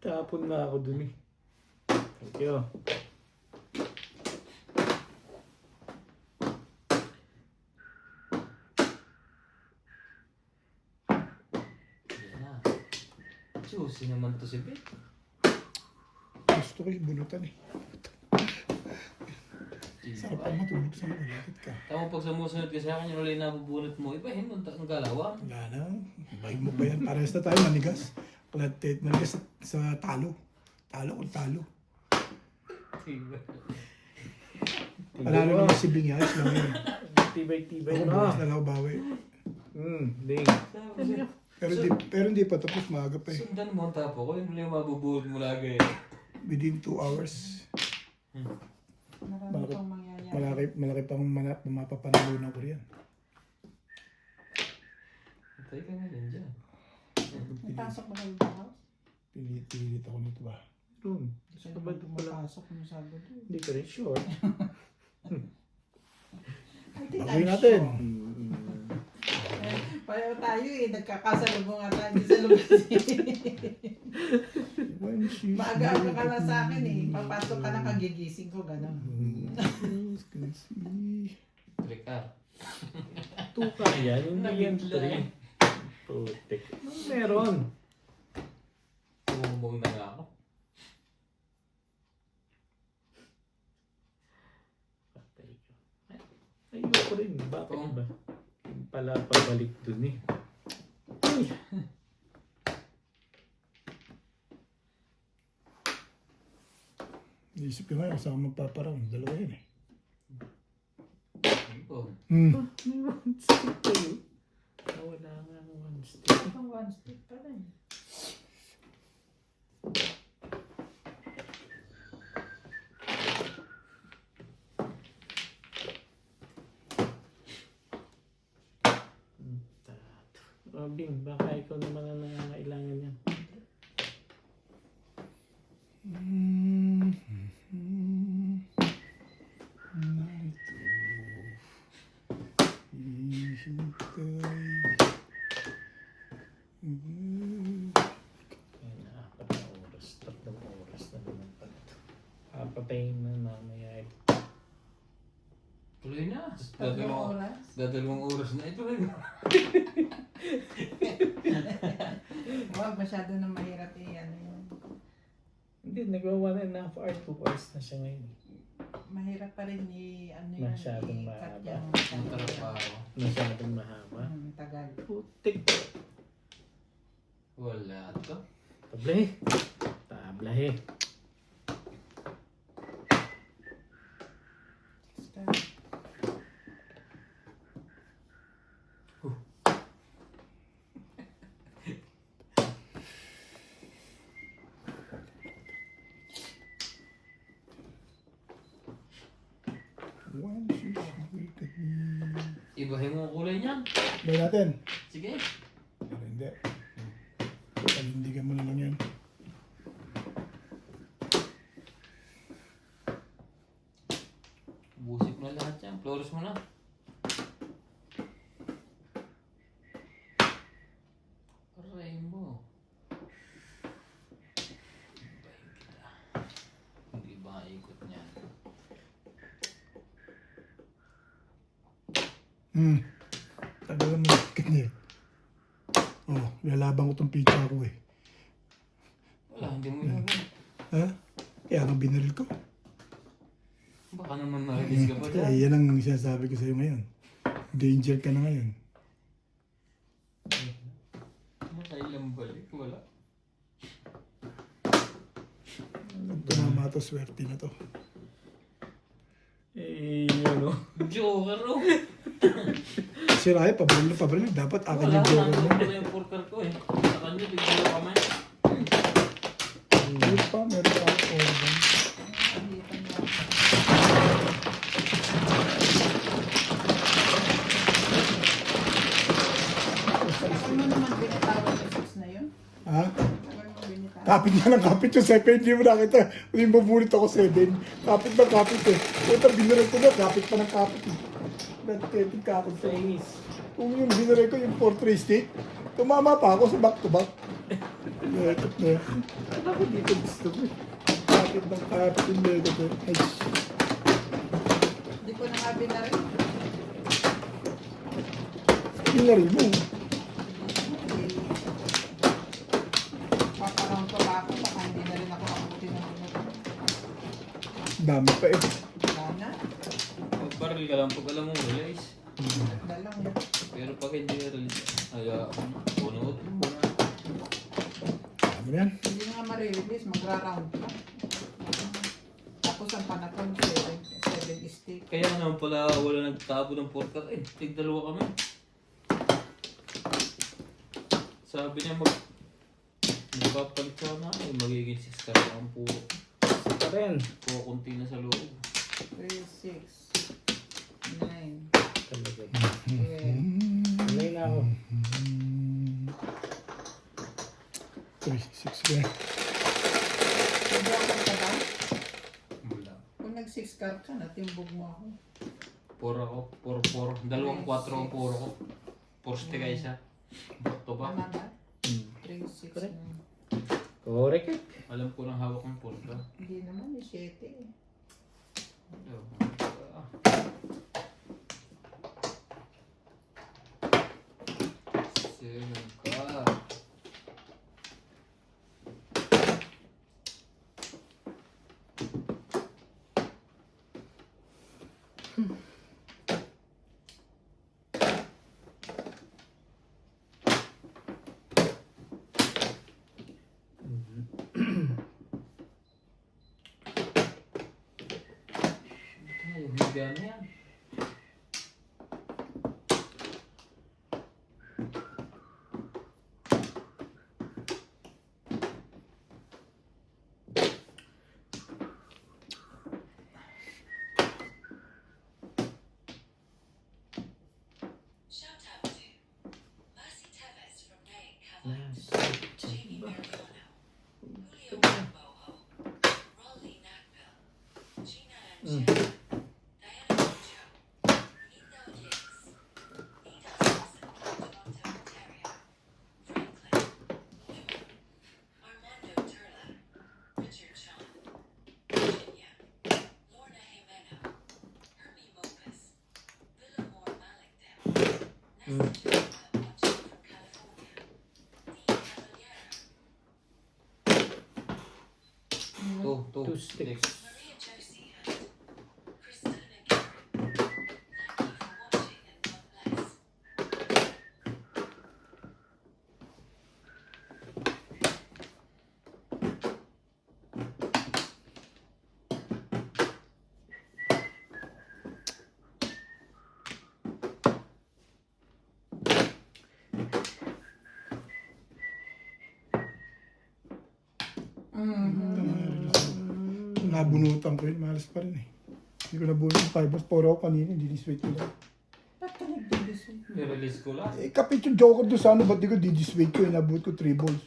Tapon na ako dun eh. Thank you. Yan na. Juicy naman to si Beth. Gusto ko yung bunutan eh. Sarap ang matulog sa'yo. Malapit ka. Tama pag sumusunod ka sa akin, yung ulit na bubunot mo, ibahin mo ang galawan. Wala na. Bahin mo pa yan. Parehas na tayo. Manigas. Manigas sa talo. Talo kung talo. Panalo naman si Bing. Ayos lang yun. Tibay-tibay Ako na. bukas na lang ako bawi. Ding. Pero hindi pa tapos. Maaga pa eh. Sundan mo ang tapo ko, yung mabubunot mo lagi. Within 2 hours. Marami Malaki- pang mangyayari. Malaki pang mapapanalunan ko riyan. Patay ka nga din dyan. May pasok ba kayo sa house? Pinilit ako nito ba? Doon. Kasi Sa bad pala. mapasok mo sa doon. Hindi ka rin sure. I think Baguhin I'm natin. sure. Pareho tayo eh. Nagkakasalubong nga tayo sa lubas. When she's Maaga ka na sa akin eh. Papasok ka na kagigising ko, gano'n. can see. Trick ka. Tuka yan. Hindi yan Nabigla three. eh. Putik. Anong meron? Tumubong na nga ako. Patay ko. Ayoko rin. Bakit Oo. ba? Yung pala pabalik dun eh. Ay. Naisip ko nga, saan magpaparound. Dalawa yun eh. Oh. May one stick kayo. Wala nga ang one stick. Ito one stick pa rin. Bing, baka ikaw naman ang nangangailangan yan. Ay, na, 4 na oras. 3 oras na naman pala ito. Papatayin na mamaya eh. Tuloy na. Tatlong oras. Dadalawang oras na ito rin. Huwag masyado na mahirap eh. Ano yun. Hindi, nagawa 1.5 hour, 2 hours na siya ngayon. Mahirap pa rin ano yun. Masyadong i-cut mahaba. yung Matarap pa ako. Masyadong mahaba. Tagal. Putik. Wala to. Tablahe. Tablahe. One she's weak at me. Ibahin mo ang kulay niyan. Bay natin. Sige. Pero hindi. Panindigan mo na lang yan. Busik mo na lahat yan. Flores mo na. Rainbow. Ibahin kita. Hindi ba ikot niyan? Tagal naman nakikit niya eh. Oh, lalaban ko tong pizza ko eh. Wala, hindi mo yun. Ha? Kaya nga binaril ko. Baka naman marilis ka pa dyan. Kaya yan ang sinasabi ko sa'yo ngayon. Danger ka na ngayon. Nakailang balik. Wala. Tumama to, swerte na to. Eh, ano? Joker oh. Si Raya, pabaril. Dapat akin Wala, yung joker mo. nandun pala yung porker ko eh. Sa kanya, bigyan ko kami. Meron pa ako. Pagitan niya. Tagal mo naman binitawan yung sus na yun? Ha? Tagal mo binitawan. Kapit nga ng kapit yung 7. Hindi mo nakita. Hindi mo bulit ako 7. Kapit na kapit eh. Ito, binaril ko na. Kapit pa ng kapit eh. Nagtitig kapit ko. Chinese. Kung yung binaril ko yung 4-3 stick, tumama pa ako sa back-to-back. Lekot na yan. Ano ko dito gusto ko eh. Kapit ng kapit yung lekot na yan. Ay, Hindi ko na nga binarin. binaril mo. Paparound ko pa ako. Baka hindi na rin ako abutin ng ano. Dami pa eh. Wala na. Magbabaril ka lang pag alam mo release. Dalang. Pero pag hindi release, bunot mo na. Ano yan? Hindi na nga ma-release, magra-round ka. Tapos ang panatag, 7 stick. Kaya naman pala wala nagtabo ng porkat. Tig-dalawa kami. Sabi niya magpapalit ka na. Magiging 6 ka lang ang puro. Isa pa rin. Puro kunti na sa loob. 3, 6, 9, Talaga. 12. Alay na ako. 3, 6 ka. Nag-round ka ba? Wala. Kung nag-6 card ka, natimbog mo ako. Puro ako. Puro. Dalawang 4 ang puro ko. Poste ka isa. Bakto ba? Tama ba? Hmm. 3, 6, Correct. 9. Correct. Alam ko nang hawak ng porta. Hindi naman, 7 eh. Seven ka. Ay, higa na yan. Shout out to Mercy Tevez from Nayik Cavalry, Jamie Mariano, Julio Boho, Rolly Nakpil, Gina Angel, Diana Mucho, Nino Jigs, Nita Simpson from Toronto, Ontario, Franklin, Newman, Armando Turla, Richard Sean, Virginia, Lorna Jimeno, Hermie Mopus, Villamore Malikdale, Nessa Jessica watching from California, Dean Caballero, Two sticks. Maria Josie and Christina Gary. Thank you for watching and God bless. Nabunutan ko yun, malas pa rin eh. Hindi ko nabunutan yung 5 balls. Puro ako kanina, hindi disweight ko lang. Ba't ka nag-dilisip? I-release ko lang. Eh, kapit yung joker doon sa ano, ba't di ko di-disweight ko, inabot ko 3 balls.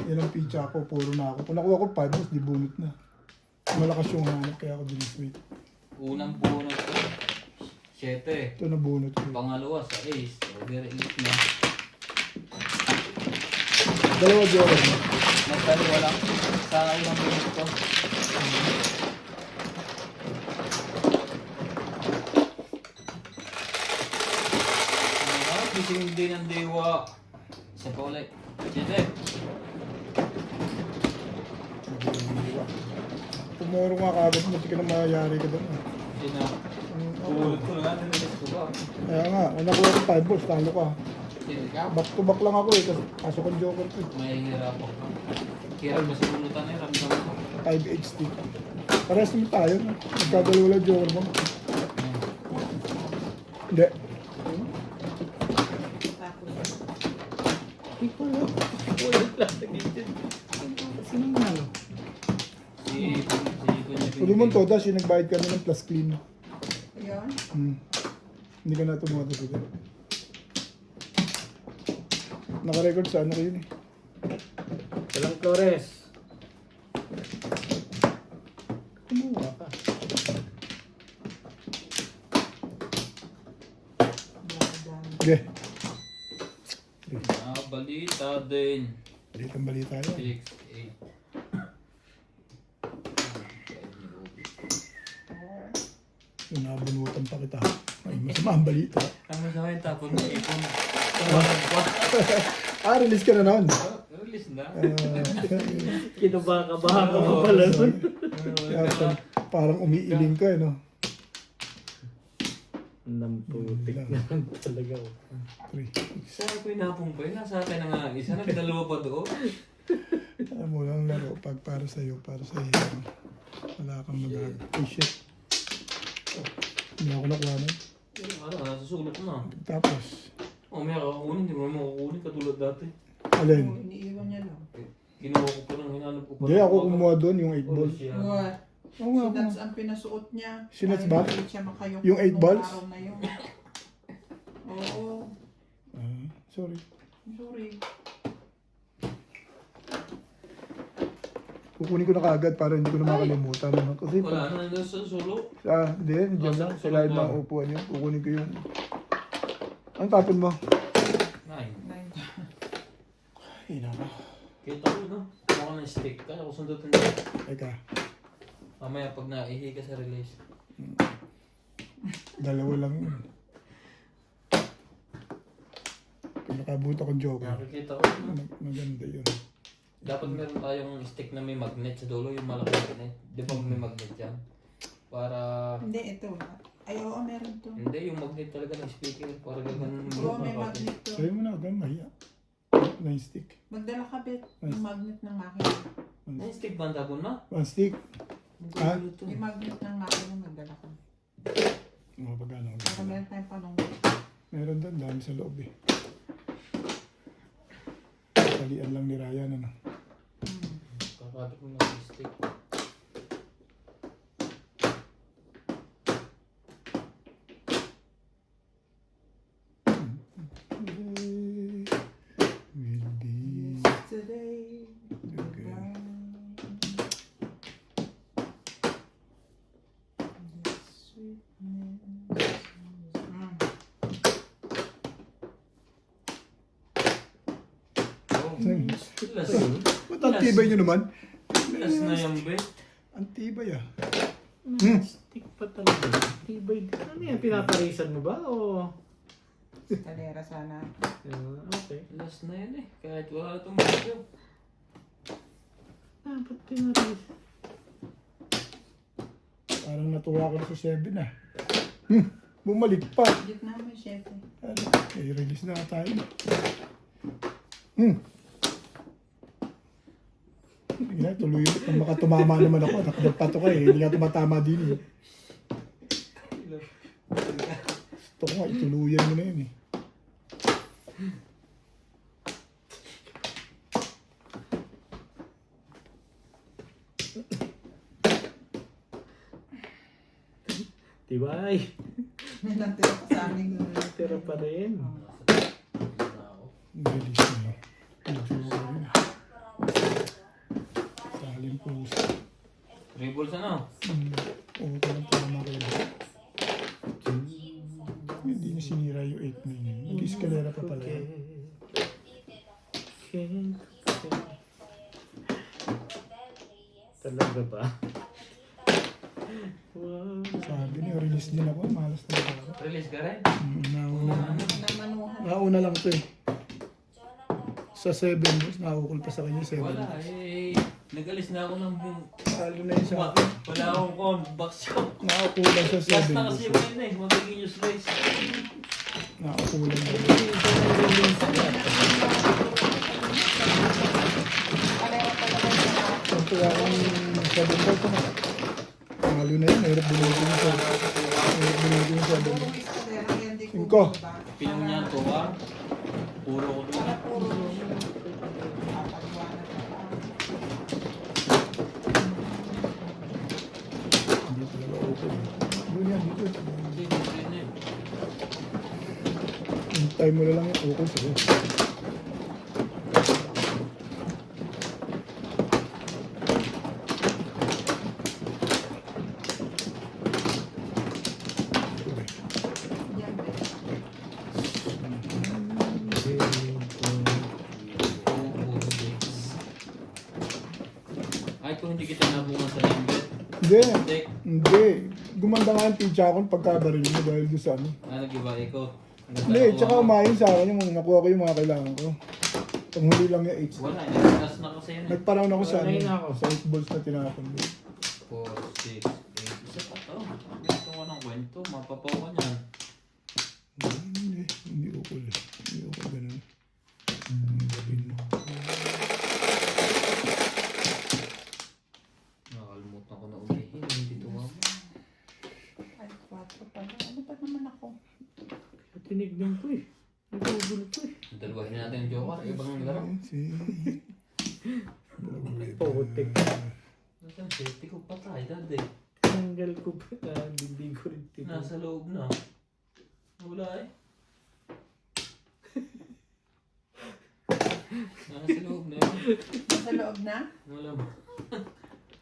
Yan ang pitcha ko, puro na ako. Kung nakuha ko 5 balls, di bunot na. Malakas yung hanap, kaya ako di-disweight. Unang bunot ko. 7. Ito na bunot ko. Pangalawa sa ace. Over-release na. Dalawa joker na. Nagdalawa lang. Sa unang bunot ko. Gising din ang dewa. Isa pa ulit. 7. Tumuro nga kagad, hindi ka na mayayari ka doon. Hindi na. Pulot ko na. Nililis ko ba? Kaya nga, kung nakuha ko 5 balls, talo ka. Hindi ka. Back to back lang ako eh, kasi pasok ang joker ko. May hirap ako. Hirap ba sa bunutan na hirap naman ako. 5 HT. Parehas naman tayo, no? Nagkadalawa lang joker mo. Hindi. Tapos, Sino nga ano? Si Kuya Pwede mo to, dash, yung nagbayad kami ng plus clean. yun. Hindi ka na tumoto sila. Naka-record sa ano ko yun eh. Walang Flores. Kumuha ka. Okay. balita din. Balitang balita yan. 6, 8. Yung nabunutan pa kita. Ay, masama ang balita. Ang masama yung tapon ng ipon. Release ka na noon. Release na. Kinabaka-baka ka pa pala nun. Kaya parang umiiling ka, no? Namputik Wala. naman talaga. 3, 6. Saan ko inapong pa yun? Nasa akin na nga. Isa na, dalawa pa doon. Alam mo lang laro pag para sa'yo, para sa iyo. Wala kang magagawa. Oh shit. Hindi ako nakuha nun. Ano, nasusulat na. Tapos, May kakakunin, hindi mo naman makukunin katulad dati. alin? Oo, iniiwan niya lang. Ginawa ko pa lang, hinanap ko pa Hindi, ako kumuha doon yung 8 balls. What? Oo nga, Si ako. Nats ang pinasuot niya. Si Nats Ay, ba? hindi siya makayong Yung 8 nung balls? araw na yun. Oo. Sorry. Sorry. Kukunin ko na kaagad para hindi ko na makalimutan. Ano? Kasi Wala na, nandun sa sulo. hindi, dyan lang. Sa lahat ng upuan yun. Kukunin ko yung... Ang tapon mo? 9. Nine. Ay, naka. Kita ko, no? Ako ng stick ka, ako sundutin mo. Teka, Mamaya pag naihi ka sa release. dalawa lang yun. Pag nakabuta akong joker, Nakikita ko, no? maganda yun. Dapat meron tayong stick na may magnet sa dulo, yung malaking magnet. Di ba may magnet yan? Para... Hindi, ito. Ay, oo, meron to. Hindi, yung magnet talaga ng speaker. Para gagawin Oo, may magnet to. Sabi mo na, agad mahiya. 9 stick. Magdala ka, Bet, ng Nice. magnet ng makina. May stick ba ang tapon mo? 1 stick. Ah? Ang gulo to. Yung magnet ng makina, magdala ka. Mga pagkano. Para meron tayong panong. Meron doon, dami sa loob eh. Talian lang ni Ryan, ano. Kakapit mo lang yung stick. Will be Today. okay. Oh, last. Ba't ang tibay nyo naman? Last na yan, be. Ang tibay ah. Stick pa talaga. Tibay din. Ano yan? Pinaparisan mo ba? O... Kalera sana. Okay. Last na yan eh. Kahit wala itong video. Ba't pinaris? Parang natuwa ko na sa 7 ah. Bumalik pa. Digit na mo, chef. Ano, i-release na tayo. Sige na, tuloy. Kung makatumama naman ako, nakadagpato ka eh. Hindi nga tumatama din eh. Gusto ko nga, ituluyan mo na yun eh. Tibay. May natira pa sa amin. Tira pa rin. Release na yun. Saling puso. Triples ano? Oo, parang tama kayo. Hindi niya sinira yung 8 na yun. Nag-escalera pa pala yun. Talaga ba? Wow. Sabi niya, release din ako. Malas na ako. Release ka rin? Nauna. Namanuhan. Nauna lang ito eh. Sa 7 boss, nakukul pa sa kanya 7 Wala boss. eh. Nag-alis na ako ng Talo na yun sa akin. Wala akong box shop. Nakakulan sa Last 7 na boss. kasi yung yun eh. Magiging useless. Nakakulan na yun. Kalera talaga yung mga. Kung kaya akong 7 boss na. Talo na yun. Mahirap binigyan yung 7 boss. Mahirap binigyan yung 7 Puro boss. escalera, yan di ko. Cinco. diba? Pinong niya to ha. Puro ko to. Para puro papaliwanag na lang. Hindi talaga open. Doon yan, dito. Hindi, hindi na yun. Hintay mo na lang yung ukol sa'yo. Yan, Bet. Ay, kung hindi kita nabungan sa limit. Hindi. Deck. Hindi. Gumanda nga ang teacher ko pagkabaril mo dahil doon sa ano. Nag-iba ikot. Hindi, tsaka umayon sa akin yung nakuha ko yung mga kailangan ko. Panghuli lang yung 8. Wala, nag-last na kasi yun eh. Nagparaon ako sa Wala yun ano, ako. sa 8 balls na tinapon mo. 4, 6, 8. Isa pa to. Gusto ko ng kwento. Mapapawan yan. Tignan ko eh. Nagugulo ko eh. Dalawahin na natin yung Joker. Ibang laro. Si... Putik. Ang safety ko patay dati. Tanggal ko pa. Hindi ko rin tignan. Nasa loob na. Wala eh. Nasa loob na yun. Nasa loob na? Wala ba?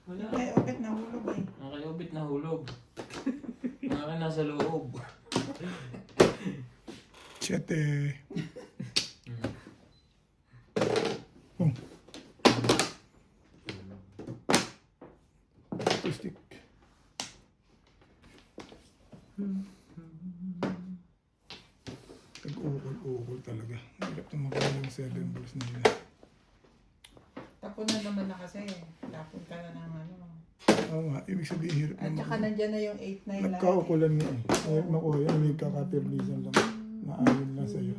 Wala. Ay, okay, nahulog eh. Nakayobit na hulog. Naka nasa loob. Siyete. Stick. Nag-ukol-ukol talaga. Hirap tumakbo yung 7 balls na yun. Tapon na naman na kasi. Tapon ka na ng ano. Oo nga, ibig sabihin hirap At saka nandyan na yung 8 na yun. Nagkaukulan nga eh. Ngayon makuha yan, may kakaperlisan lang. Naayon lang sa'yo.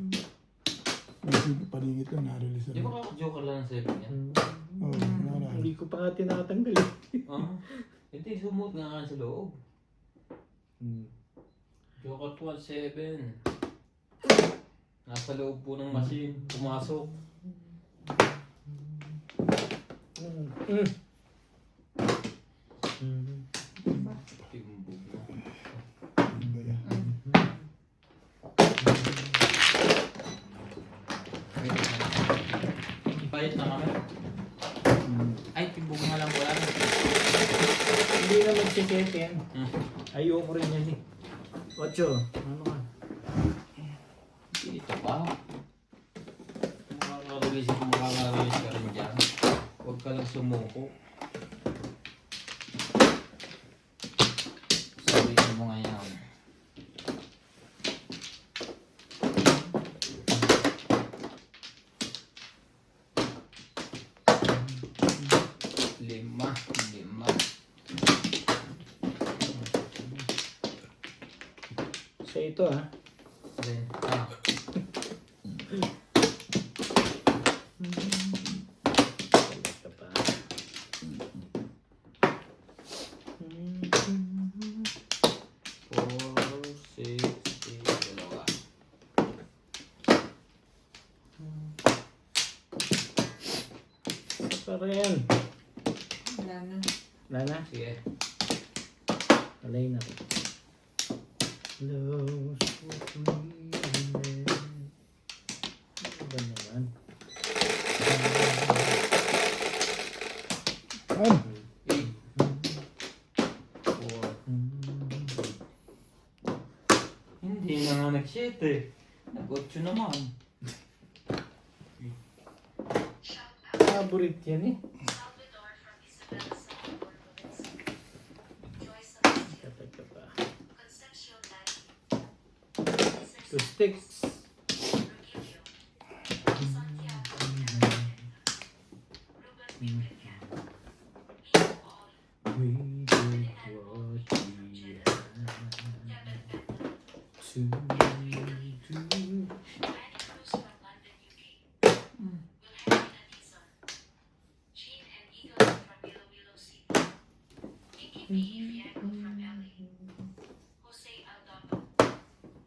May paningit lang, na-release Di lang. ba joker lang ng 7 yan? Oo, naalala. Hindi ko pa nga tinatanggal eh. Hindi, sumot nga sa loob. Joker 12, 7. Nasa loob po ng machine. Pumasok. Timbog na. Ano ba yan? Pahit na kami. Ay, timbog nga lang wala. Hindi na magsiset yan. Hmm. Ayoko rin yan eh. Ocho. Ano ka? Dito pa. Makaka-release ka rin dyan. Huwag ka lang sumuko. Sabihin mo ngayon. Lima. Sa ito ah. Renta. Ito pa. 4, 6, 8, dalawa. Ito pa rin. Wala na. Wala na. Sige. Alay na rin. Lost what we had. Ano ba naman? An? 8. 4. Hindi na nga nag-7 eh. Nag-8 naman. Favorite yan eh. Salvador from Isabela Salvador Provincia. Joyce Celestia. Ito pa. Concepcion Dani. Two sticks. Virgilio. Santiago. Ruben Vivian. Ian Paul. We did what we had Kevin Benton. to do. Manny Cruz from London, UK. Wilhelmina Dizon. Jean and Eagle from Iloilo City. Kiki P. Fianco from LA. Jose Aldoba.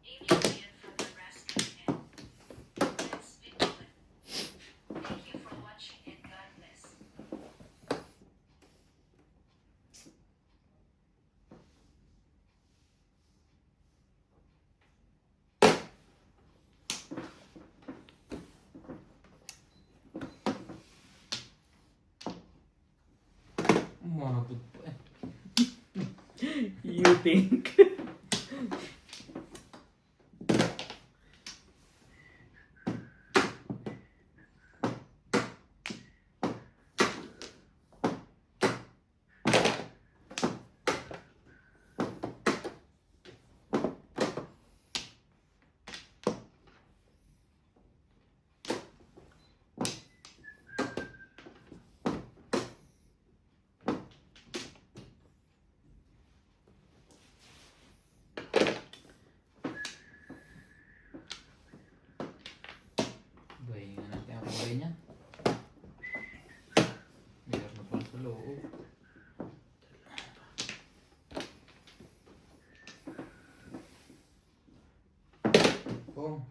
Amy Ryan from Nebraska and Vince Bitcoin. Thank you for watching and God bless. Umarapot pa eh. You think? Bahingan natin ang kulay niya. Meron na pala sa loob. Oh.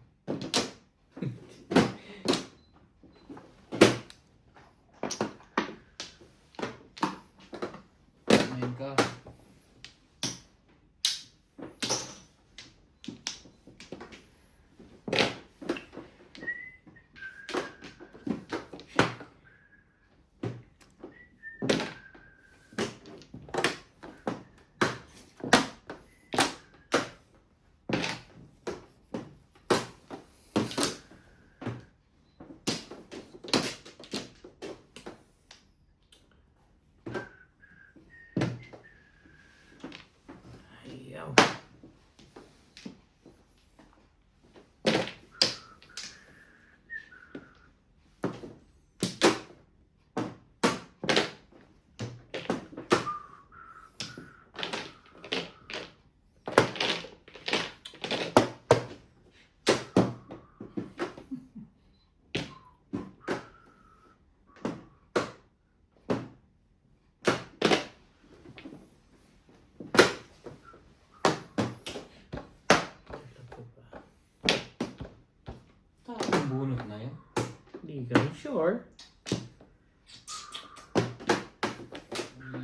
Hindi ka rin sure.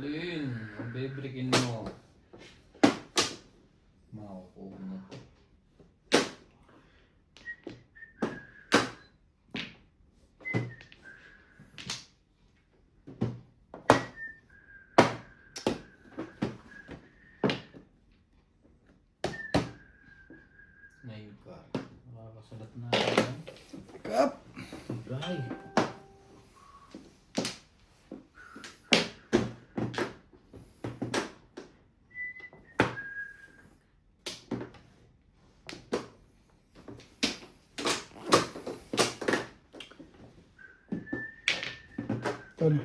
Lin, ang bebrekin mo. Makukuha na to. Ngayon ka. Makakasulat na ako. Kap! Right. Ito na.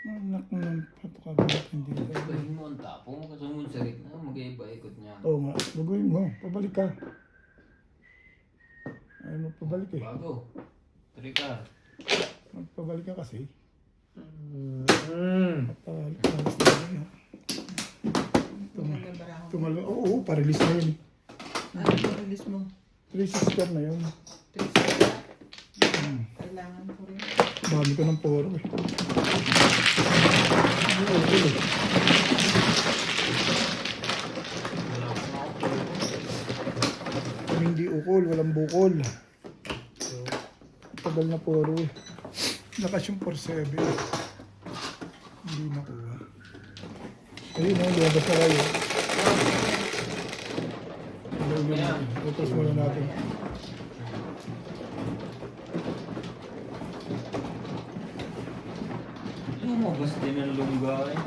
Anak mo ng patakagat, hindi ka. Ibahin mo ang tapo mo kasi munsarik na mag-iba-ikot niya. Oo nga, gagawin mo. Pabalik ka. Ayaw mo pabalik eh. Bago. Tari ka. Magpabalik ka kasi. Mm. Pabalik ka. Alas na yun. Maganda ba ako? Tumalo. Oo, pa-release na yun. Ano yung release mo? 3 na yun. 3 star? Hmm. Kailangan ko rin. Dami ko ng poro eh. Oo, eh. Wala ko na ako. Kung hindi ukol, walang bukol. Tagal na poro eh. Lakas yung 4-7. Hindi nakuha. Ayun, lumabas na kayo. Tapos muna natin. Lumabas din ang lungga eh.